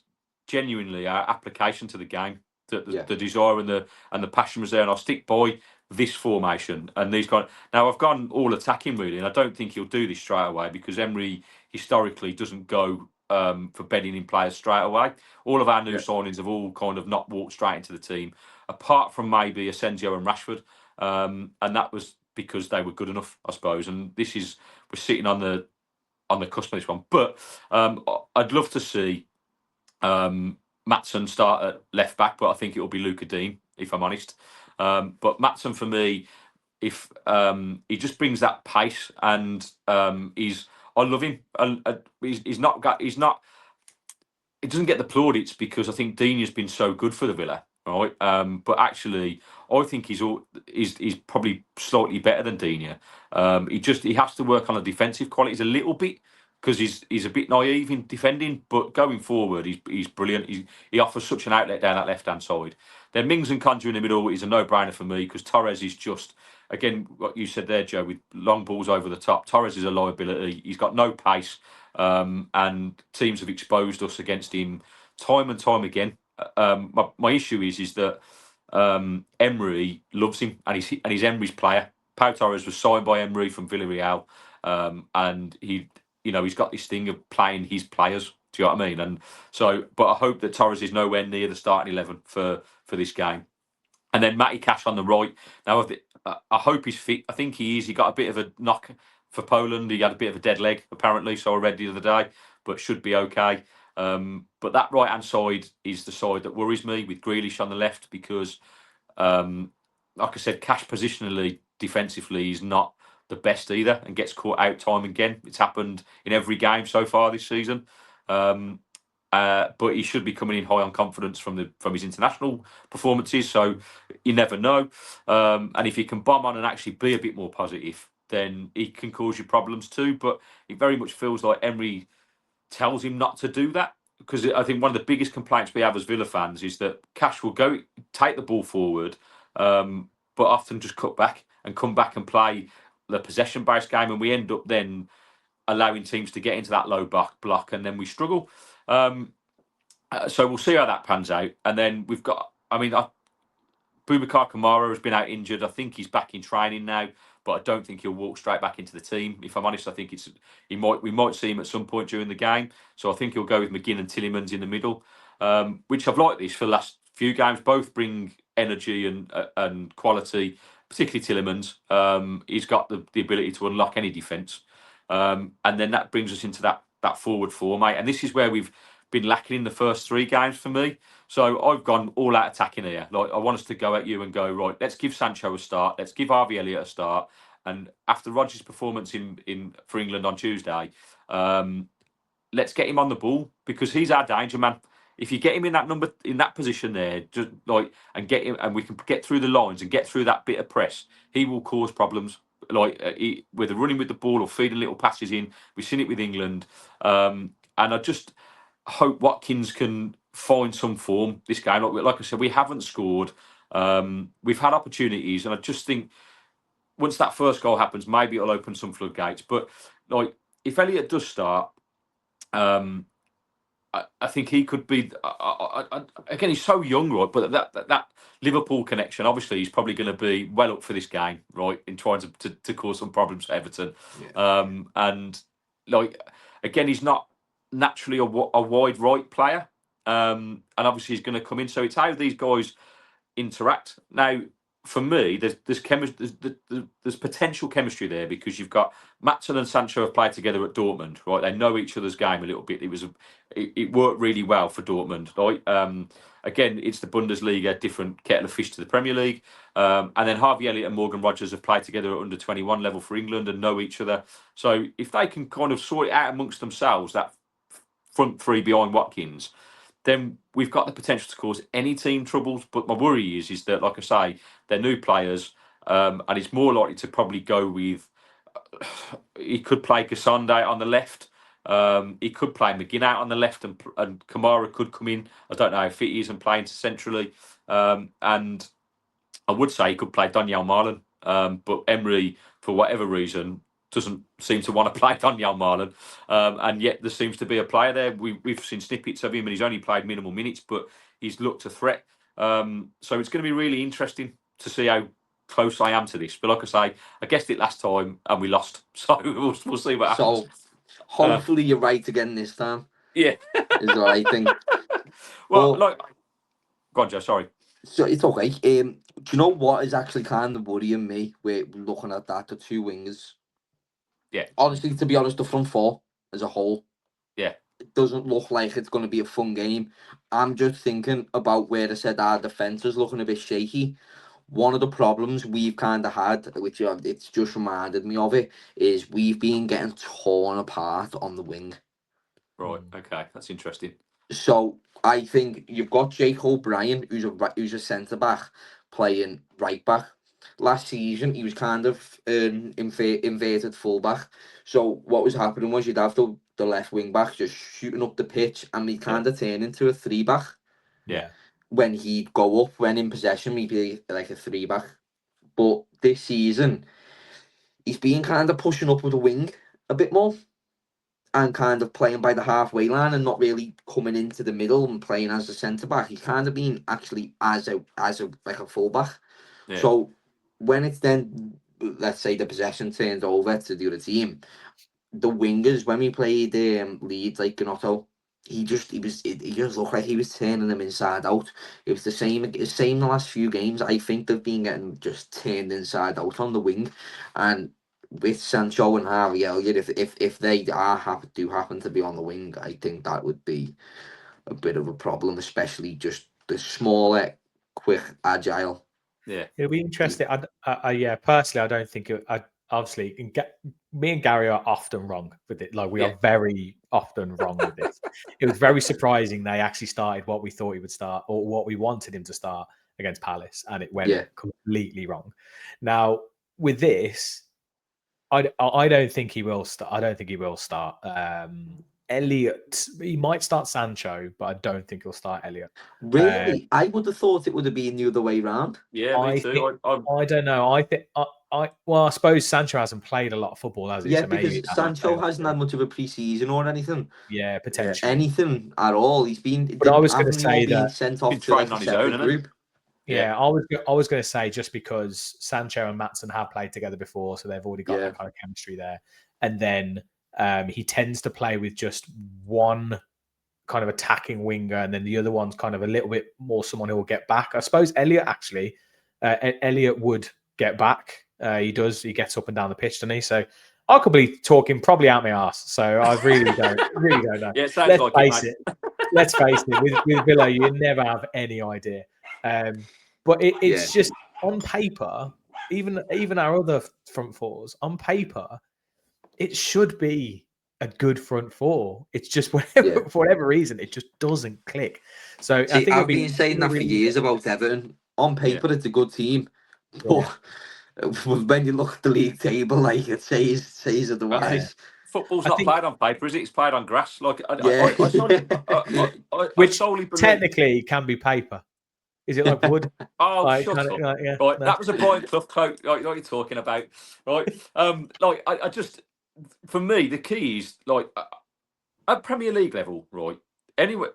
genuinely our application to the game. The desire and the passion was there, and I'll stick by this formation and these kind. Now I've gone all attacking really, and I don't think he'll do this straight away because Emery historically doesn't go for bedding in players straight away. All of our new signings have all kind of not walked straight into the team, apart from maybe Asensio and Rashford, and that was because they were good enough, I suppose. And we're sitting on the cusp of this one, but I'd love to see Maatsen start at left back, but I think it will be Luca Dean, if I'm honest. But Maatsen for me, if he just brings that pace, and I love him. He's not. He doesn't get the plaudits because I think Dean has been so good for the Villa, right? But actually, I think he's probably slightly better than Digne. He has to work on the defensive qualities a little bit because he's a bit naive in defending. But going forward, he's brilliant. He offers such an outlet down that left hand side. Then Mings and Conjure in the middle is a no brainer for me because Torres is just, again, what you said there, Joe, with long balls over the top. Torres is a liability. He's got no pace, and teams have exposed us against him time and time again. My issue is that Emery loves him, and he's Emery's player. Pau Torres was signed by Emery from Villarreal, and he's got this thing of playing his players. Do you know what I mean? And so, but I hope that Torres is nowhere near the starting 11 for this game. And then Matty Cash on the right. Now, I hope he's fit. I think he is. He got a bit of a knock for Poland. He had a bit of a dead leg, apparently, so I read the other day, but should be okay. But that right-hand side is the side that worries me, with Grealish on the left, because, like I said, Cash positionally, defensively, is not the best either and gets caught out time again. It's happened in every game so far this season. But he should be coming in high on confidence from his international performances, so you never know. And if he can bomb on and actually be a bit more positive, then he can cause you problems too. But it very much feels like Emery tells him not to do that, because I think one of the biggest complaints we have as Villa fans is that Cash will go take the ball forward, but often just cut back and come back and play the possession-based game, and we end up then allowing teams to get into that low block, and then we struggle. So we'll see how that pans out. And then we've got, Boubacar Kamara has been out injured. I think he's back in training now, but I don't think he'll walk straight back into the team. If I'm honest, I think we might see him at some point during the game. So I think he'll go with McGinn and Tielemans in the middle, which I've liked this for the last few games. Both bring energy and quality, particularly Tielemans. He's got the ability to unlock any defence. And then that brings us into that forward four, mate. And this is where we've been lacking in the first three games for me. So I've gone all out attacking here. Like, I want us to go at you and go, right, let's give Sancho a start. Let's give Harvey Elliott a start. And after Rodgers' performance for England on Tuesday, let's get him on the ball, because he's our danger man. If you get him in that position there, just and get him, and we can get through the lines and get through that bit of press, he will cause problems. Whether running with the ball or feeding little passes in, we've seen it with England. And I just hope Watkins can find some form this game. Like I said, we haven't scored. We've had opportunities, and I just think once that first goal happens, maybe it'll open some floodgates. But if Elliott does start, I think he could be. Again, he's so young, right? But that Liverpool connection, obviously, he's probably going to be well up for this game, right? In trying to cause some problems for Everton. Yeah. And again, he's not naturally a wide right player, and obviously he's going to come in. So it's how these guys interact. Now, for me, there's potential chemistry there, because you've got Maatsen and Sancho have played together at Dortmund, right? They know each other's game a little bit. It worked really well for Dortmund, right? Again, it's the Bundesliga, different kettle of fish to the Premier League. And then Harvey Elliott and Morgan Rogers have played together at under 21 level for England and know each other. So if they can kind of sort it out amongst themselves, that front three behind Watkins, then we've got the potential to cause any team troubles. But my worry is that, like I say, they're new players, and it's more likely to probably go with. He could play Cassandre on the left. He could play McGinn out on the left, and Kamara could come in. I don't know if it is and playing centrally. And I would say he could play Daniel Marlon, but Emery, for whatever reason, doesn't seem to want to play Daniel Marlon, and yet there seems to be a player there. We've seen snippets of him, and he's only played minimal minutes, but he's looked a threat. So it's going to be really interesting to see how close I am to this. But like I say, I guessed it last time and we lost. So we'll see what happens. So hopefully you're right again this time. Yeah. Is what I think. Well, But, go on, Joe, sorry. so it's okay. Do you know what is actually kind of worrying me? We're looking at that, the two wingers. Yeah. Honestly, to be honest, the front four as a whole. Yeah. It doesn't look like it's going to be a fun game. I'm just thinking about where I said our defence is looking a bit shaky. One of the problems we've kind of had, which it's just reminded me of it, is we've been getting torn apart on the wing. Right. Okay, that's interesting. So I think you've got Jake O'Brien, who's a centre back, playing right back. Last season, he was kind of an inverted fullback. So what was happening was you'd have the left wing back just shooting up the pitch, and he'd kind of turn into a three back. Yeah. When he'd go up, when in possession, he'd be like a three back. But this season, he's been kind of pushing up with the wing a bit more, and kind of playing by the halfway line and not really coming into the middle and playing as a centre back. He's kind of been actually as a like a fullback. Yeah. So when it's then, let's say, the possession turns over to the other team, the wingers, when we played Leeds, like Gnotto, he just looked like he was turning them inside out. It was the same the last few games. I think they've been getting just turned inside out on the wing, and with Sancho and Harvey Elliott, if they do happen to be on the wing, I think that would be a bit of a problem, especially just the smaller, quick, agile. Yeah, it'll be interesting. Yeah, personally, I don't think obviously me and Gary are often wrong with it. Like we are very often wrong with this. It was very surprising they actually started what we thought he would start or what we wanted him to start against Palace, and it went completely wrong. Now with this, I don't think he will start. I don't think he will start. Elliott, he might start Sancho, but I don't think he'll start Elliott. Really, I would have thought it would have been the other way round. Yeah, me too. I don't know. I think I suppose Sancho hasn't played a lot of football, has he? Yeah, So because maybe Sancho hasn't had much of a pre-season or anything. Yeah, potentially anything at all. He's been. But I was going to say been that sent off he's to like trying a on his separate own, group. Yeah, I was going to say just because Sancho and Maatsen have played together before, so they've already got that kind of chemistry there. And then he tends to play with just one kind of attacking winger, and then the other one's kind of a little bit more someone who will get back. I suppose Elliott actually, Elliott would get back. He does. He gets up and down the pitch, doesn't he? So I could be talking probably out my arse. So I really don't know. Yeah, it sounds Let's face it. With Villa, you never have any idea. But it's just on paper, even our other front fours, on paper, it should be a good front four. It's just for whatever reason, it just doesn't click. So See, I think I've been saying that for years about Everton. On paper, it's a good team, but when you look at the league table, like it says otherwise. Football's not played on paper, is it? It's played on grass. Like which technically can be paper. Is it like wood? Shut up. Right, that was a Brian Clough quote. Like you're talking about, right? I just, for me, the key is like at Premier League level, right? Anyway,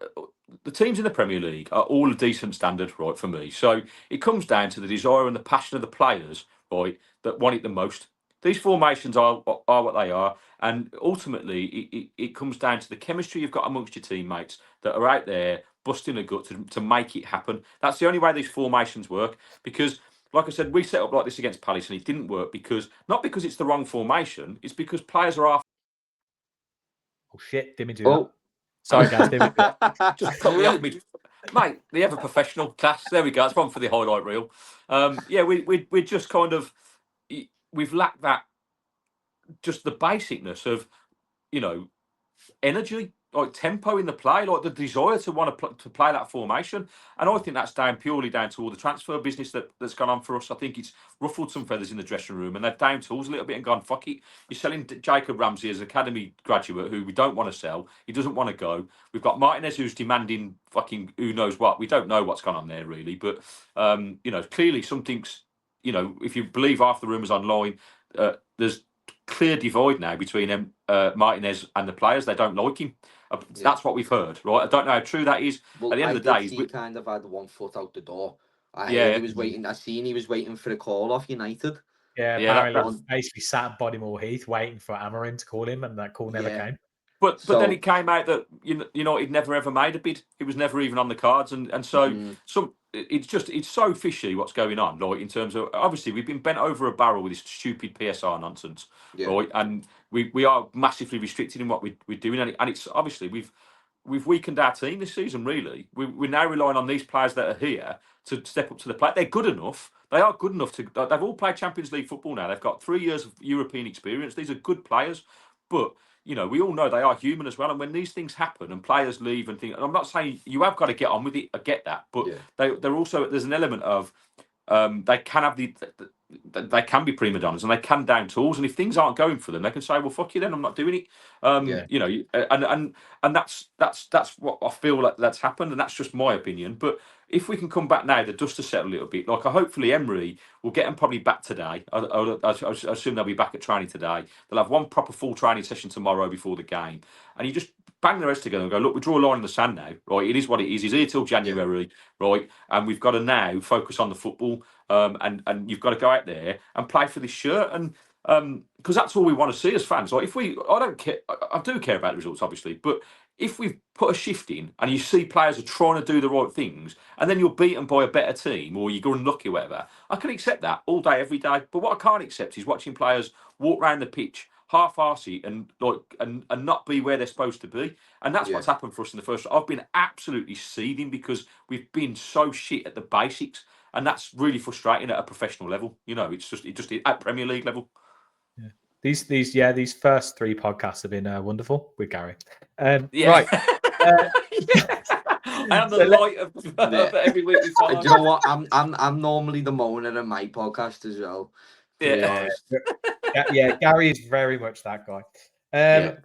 the teams in the Premier League are all a decent standard, right? For me, so it comes down to the desire and the passion of the players, right, that want it the most. These formations are what they are, and ultimately, it comes down to the chemistry you've got amongst your teammates that are out there busting a gut to make it happen. That's the only way these formations work. Because, like I said, we set up like this against Palace, and it didn't work not because it's the wrong formation. It's because players are off. Oh shit! Didn't do that. Sorry, guys. Just put me off me, mate. The ever professional class. There we go. It's one for the highlight reel. We just kind of. We've lacked that, just the basicness of, energy, like tempo in the play, like the desire to want to play that formation. And I think that's purely down to all the transfer business that's gone on for us. I think it's ruffled some feathers in the dressing room, and they've down tools a little bit and gone, fuck it. You're selling Jacob Ramsey as an academy graduate who we don't want to sell. He doesn't want to go. We've got Martinez who's demanding fucking who knows what. We don't know what's gone on there really, but clearly something's, if you believe half the rumours online, there's clear divide now between Martinez and the players. They don't like him. That's what we've heard, right? I don't know how true that is. Well, at the end of the day, he kind of had 1 foot out the door. I Yeah. heard he was waiting. I seen he was waiting for a call off United. Yeah, Yeah, apparently he basically sat at Bodymore Heath waiting for Amorim to call him, and that call never came. But then it came out that United never ever made a bid. It was never even on the cards, and so it's so fishy what's going on. Like in terms of obviously we've been bent over a barrel with this stupid PSR nonsense, right? And we are massively restricted in what we're doing, and it's obviously we've weakened our team this season. Really, we're now relying on these players that are here to step up to the plate. They're good enough. They are good enough to. They've all played Champions League football now. They've got 3 years of European experience. These are good players, but we all know they are human as well. And when these things happen and players leave and things, and I'm not saying you have got to get on with it. I get that, but they're also there's an element of they can have they can be prima donnas and they can down tools. And if things aren't going for them, they can say, "Well, fuck you, then I'm not doing it." And that's what I feel like that's happened, and that's just my opinion. But if we can come back now, the dust has settled a little bit. Like, hopefully Emery will get them probably back today. I assume they'll be back at training today. They'll have one proper full training session tomorrow before the game, and you just bang their heads together and go, look, we draw a line in the sand now, right? It is what it is. He's here till January, right? And we've got to now focus on the football, and you've got to go out there and play for this shirt, and because that's all we want to see as fans. Like, I don't care. I do care about the results, obviously, but if we've put a shift in and you see players are trying to do the right things and then you're beaten by a better team or you go unlucky or whatever, I can accept that all day, every day. But what I can't accept is watching players walk around the pitch half-arsey and not be where they're supposed to be. And that's what's happened for us in the first. I've been absolutely seething because we've been so shit at the basics, and that's really frustrating at a professional level. It's just at Premier League level. These first 3 podcasts have been wonderful with Gary. Right. I am the light of every week we follow. Do you know what? I'm normally the moaner in my podcast as well. Gary is very much that guy.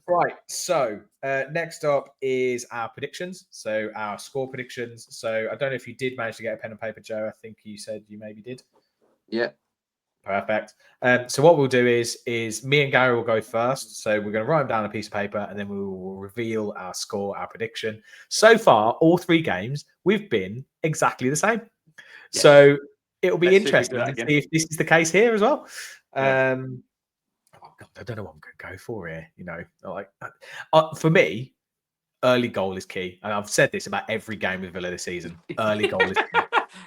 Right. So next up is our predictions. So our score predictions. So I don't know if you did manage to get a pen and paper, Joe. I think you said you maybe did. Yeah. Perfect. So what we'll do is me and Gary will go first. So we're going to write them down on a piece of paper, and then we will reveal our score, our prediction. So far, all 3 games, we've been exactly the same. Yes. So it'll be interesting to see if this is the case here as well. I don't know what I'm going to go for here. For me, early goal is key. And I've said this about every game with Villa this season. Early goal is key.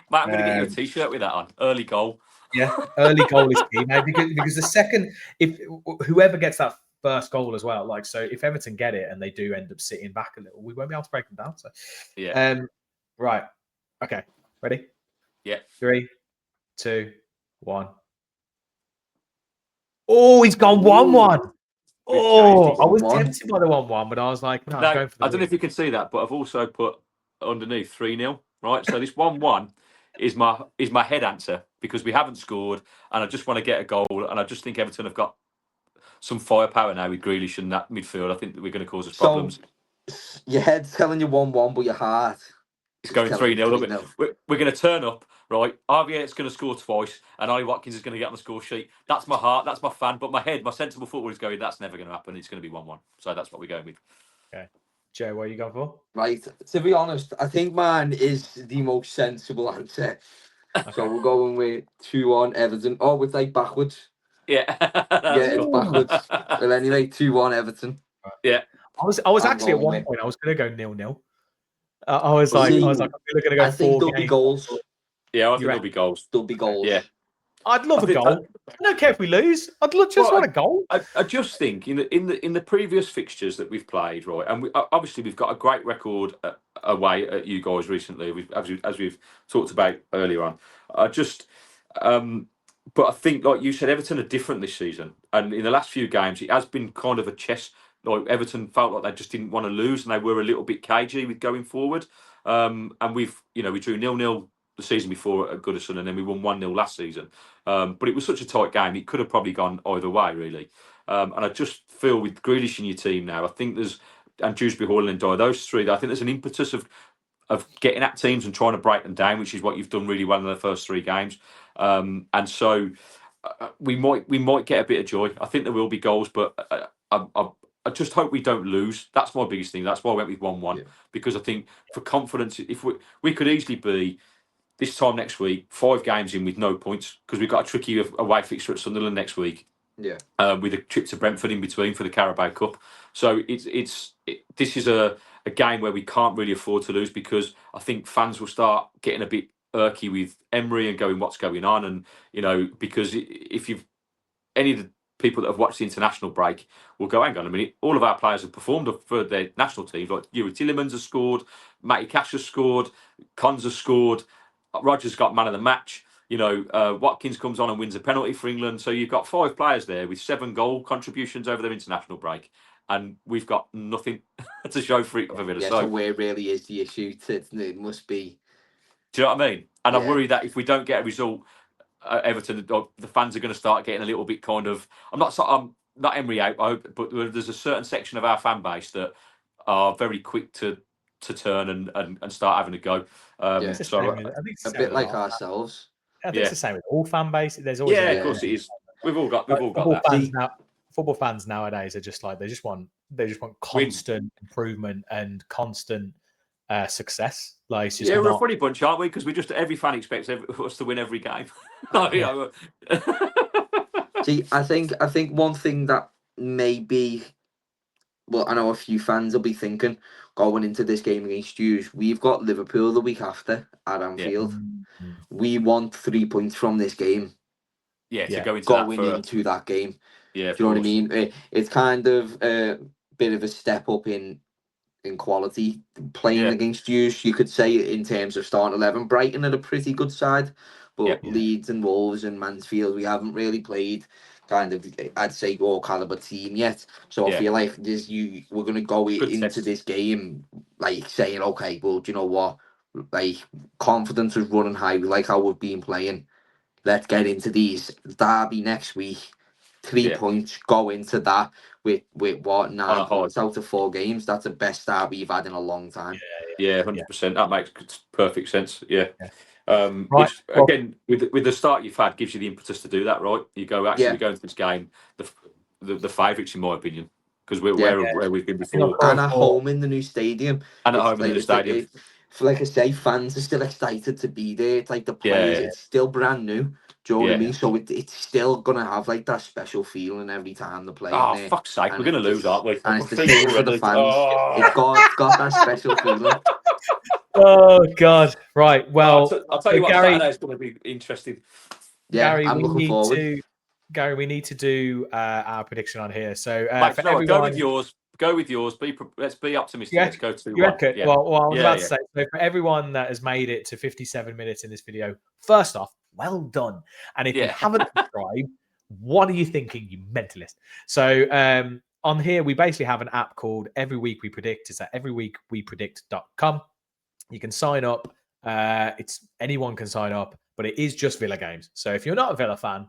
Mate, I'm going to get you a T-shirt with that on. Early goal. Yeah, early goal is key, mate, because the second, if whoever gets that first goal as well, so if Everton get it and they do end up sitting back a little, we won't be able to break them down. So right, okay, ready? Yeah. 3, 2, 1. Oh, he's gone 1-1. Oh, I was tempted by the 1-1, but I was like, no, I'm going for the I don't know if you can see that, but I've also put underneath 3-0. Right, so this 1-1 is my head answer because we haven't scored, and I just want to get a goal, and I just think Everton have got some firepower now with Grealish and that midfield. I think that we're going to cause us problems. Your head's telling you 1-1, but your heart is going 3-0. We're going to turn up, right? Harvey Elliott's going to score twice, and Ollie Watkins is going to get on the score sheet. That's my heart, that's my fan, but my head, my sensible football is going, that's never going to happen. It's going to be 1-1. So that's what we're going with. Okay. Joe, what are you going for? Right. To be honest, I think mine is the most sensible answer. Okay. So we're going with 2-1 Everton. Oh, with backwards. Yeah. It's backwards. Well, anyway, 2-1 Everton. Yeah. I was actually at one point I was going to go 0-0. I was like, I'm really going to go. I think there'll be goals. Yeah, I think there'll be goals. There'll be goals. Yeah. I'd love a goal. I don't care if we lose. I'd just want a goal. I just think in the previous fixtures that we've played, right, and obviously we've got a great record away at you guys recently, as we've talked about earlier on. But I think, like you said, Everton are different this season, and in the last few games, it has been kind of a chess. Like Everton felt like they just didn't want to lose, and they were a little bit cagey with going forward. And we drew 0-0 the season before at Goodison, and then we won 1-0 last season. But it was such a tight game; it could have probably gone either way, really. And I just feel with Grealish in your team now, I think and Dewsbury, Hall and Dye, those 3. I think there's an impetus of getting at teams and trying to break them down, which is what you've done really well in the first 3 games. And so we might get a bit of joy. I think there will be goals, but I just hope we don't lose. That's my biggest thing. That's why I went with 1-1 because I think for confidence, if we could easily be this time next week 5 games in with no points because we've got a tricky away fixture at Sunderland next week. Yeah, with a trip to Brentford in between for the Carabao Cup. So this is a game where we can't really afford to lose because I think fans will start getting a bit irky with Emery and going, what's going on? And, because if you've any of the people that have watched the international break will go, hang on a minute, all of our players have performed for their national teams. Like Yuri Tillemans has scored, Matty Cash has scored, Cons has scored, Rogers got man of the match. Watkins comes on and wins a penalty for England. So you've got 5 players there with 7 goal contributions over their international break. And we've got nothing to show for it. So where really is the issue? It must be. Do you know what I mean? And I worry that if we don't get a result, Everton, the fans are going to start getting a little bit kind of. I'm not Emery out, but there's a certain section of our fan base that are very quick to turn and start having a go. So I think it's a bit like ourselves. I think it's the same with all fan bases. There's always of course it is. We've all got that. Football fans nowadays are just like they just want constant improvement and constant success. Like it's just we're a funny bunch, aren't we? Because every fan expects us to win every game. See, I think one thing that maybe, well, I know a few fans will be thinking going into this game against you, we've got Liverpool the week after at Anfield. Yeah. We want 3 points from this game. To go into that game. Yeah, do you know what I mean? It's kind of a bit of a step up in quality playing against you. You could say in terms of starting 11, Brighton are a pretty good side, but Leeds and Wolves and Mansfield, we haven't really played kind of, I'd say, all caliber team yet. So I feel like we're going to go into this game like saying, okay, well, do you know what? Like confidence is running high. We like how we've been playing. Let's get into these Derby next week. 3 points, go into that with what 9 points out of 4 games. That's the best start we've had in a long time. 100%. That makes perfect sense. Right. Which again, with the start you've had, gives you the impetus to do that, right? You go we go into this game the favourites, in my opinion, because we're where we've been before, and at home in the new stadium, like I say, fans are still excited to be there. It's like the players, it's still brand new. Do you know what I mean? So it's still gonna have like that special feeling every time they play. Oh, fuck's sake, we're gonna lose, aren't we? And it's the same for the fans. It's got that special feeling. Oh God! Right. Well, I'll tell you what, Gary, Saturday's going to be interesting. Yeah, Gary, I'm looking forward. Gary, we need to do our prediction on here. So, Mate, go with yours. Go with yours. Let's be optimistic. Yeah, let's go to you reckon? Yeah. Well, I was about to say, so for everyone that has made it to 57 minutes in this video, first off, well done. And if you haven't subscribed, what are you thinking, you mentalist? So on here, we basically have an app called Every Week We Predict. It's at everyweekwepredict.com. You can sign up. Anyone can sign up, but it is just Villa games. So if you're not a Villa fan,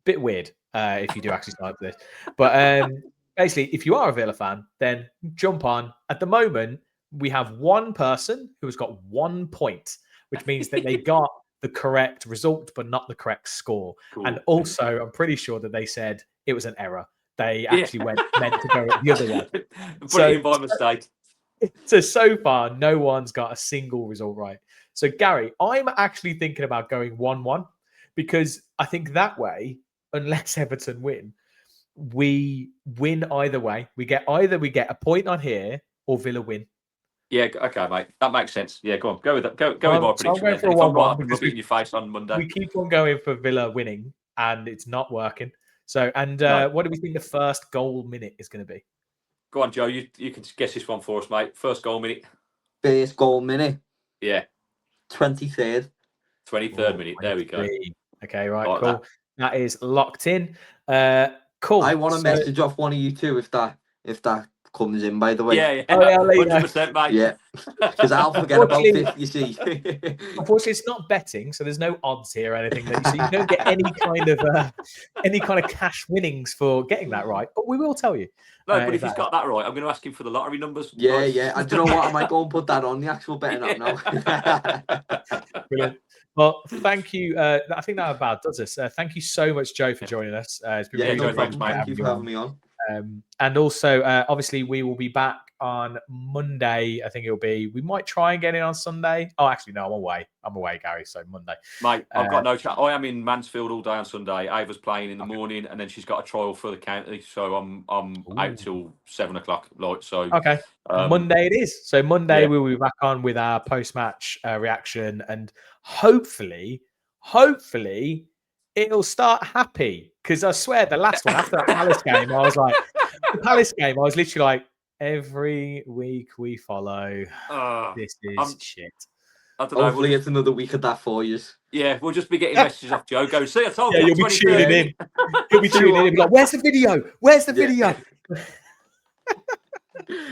bit weird if you do actually sign up for this. But basically, if you are a Villa fan, then jump on. At the moment, we have one person who has got 1 point, which means that they got the correct result, but not the correct score. Cool. And also, I'm pretty sure that they said it was an error. They actually meant to go the other way. Put it in by mistake. So far, no one's got a single result right. So, Gary, I'm actually thinking about going 1-1 because I think that way, unless Everton win, we win either way. We get a point on here or Villa win. Yeah, okay, mate. That makes sense. Yeah, go on. Go with that. Go with my prediction. I'm going for a 1-1 because in your face on Monday. We keep on going for Villa winning, and it's not working. So, what do we think the first goal minute is going to be? Go on, Joe. You can guess this one for us, mate. First goal minute. First goal minute. Yeah. 23rd. 23rd minute. There we go. Okay, right, like cool. That is locked in. Cool. I want a message off one of you two if that comes in, by the way. Yeah. 100%, mate. Yeah. Because I'll forget about 50, you see. Unfortunately, it's not betting, so there's no odds here or anything. So you don't get any kind of cash winnings for getting that right. But we will tell you. No, but if he's got that right, I'm going to ask him for the lottery numbers. Yeah. I don't know what. I might go and put that on the actual betting app now. Brilliant. Well, thank you. I think that about does this. Thank you so much, Joe, for joining us. It's been Yeah, really Joe, no great thanks, mate. problem. Thank you for having me on. And also, obviously, we will be back on Monday. I think it'll be. We might try and get in on Sunday. Oh, actually, no, I'm away. I'm away, Gary. So Monday, mate. I've got no chat. I am in Mansfield all day on Sunday. Ava's playing in the morning, and then she's got a trial for the county. So I'm out till 7 o'clock. Like so. Okay. Monday it is. So Monday we'll be back on with our post-match reaction, and hopefully it'll start happy. Because I swear, the last one after that Palace game, I was like, the Palace game, I was literally like, every week we follow. This is shit. I don't know. Hopefully, it's another week of that for you. Yeah, we'll just be getting messages off Joe. Go see. I told you. You'll be tuning in. You'll be tuning in. And be like, "Where's the video? Where's the video?"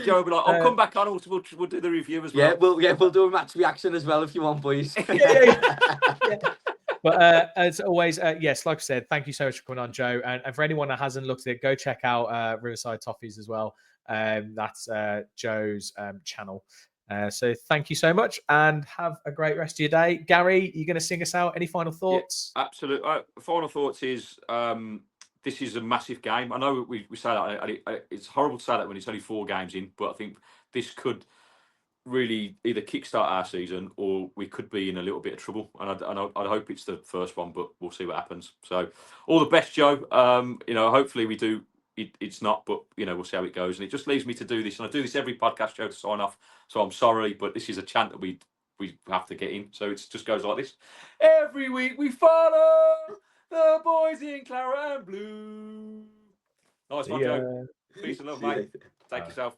Joe will be like, "I'll come back on. We'll do the review as well." We'll do a match reaction as well if you want, boys. But as always, yes, like I said, thank you so much for coming on, Joe. And for anyone that hasn't looked at it, go check out Riverside Toffees as well. That's Joe's channel. So thank you so much, and have a great rest of your day. Gary, you're going to sing us out. Any final thoughts? Yeah, absolutely. Final thoughts is this is a massive game. I know we say that. It's horrible to say that when it's only 4 games in, but I think this could really either kickstart our season or we could be in a little bit of trouble. And I hope it's the first one, but we'll see what happens. So all the best, Joe. Hopefully we do. It's not, but we'll see how it goes. And it just leaves me to do this, and I do this every podcast show to sign off. So I'm sorry, but this is a chant that we have to get in. So it just goes like this: every week we follow the boys in Claret and Blue. Nice one, Joe. Peace and love, mate. Take yourself.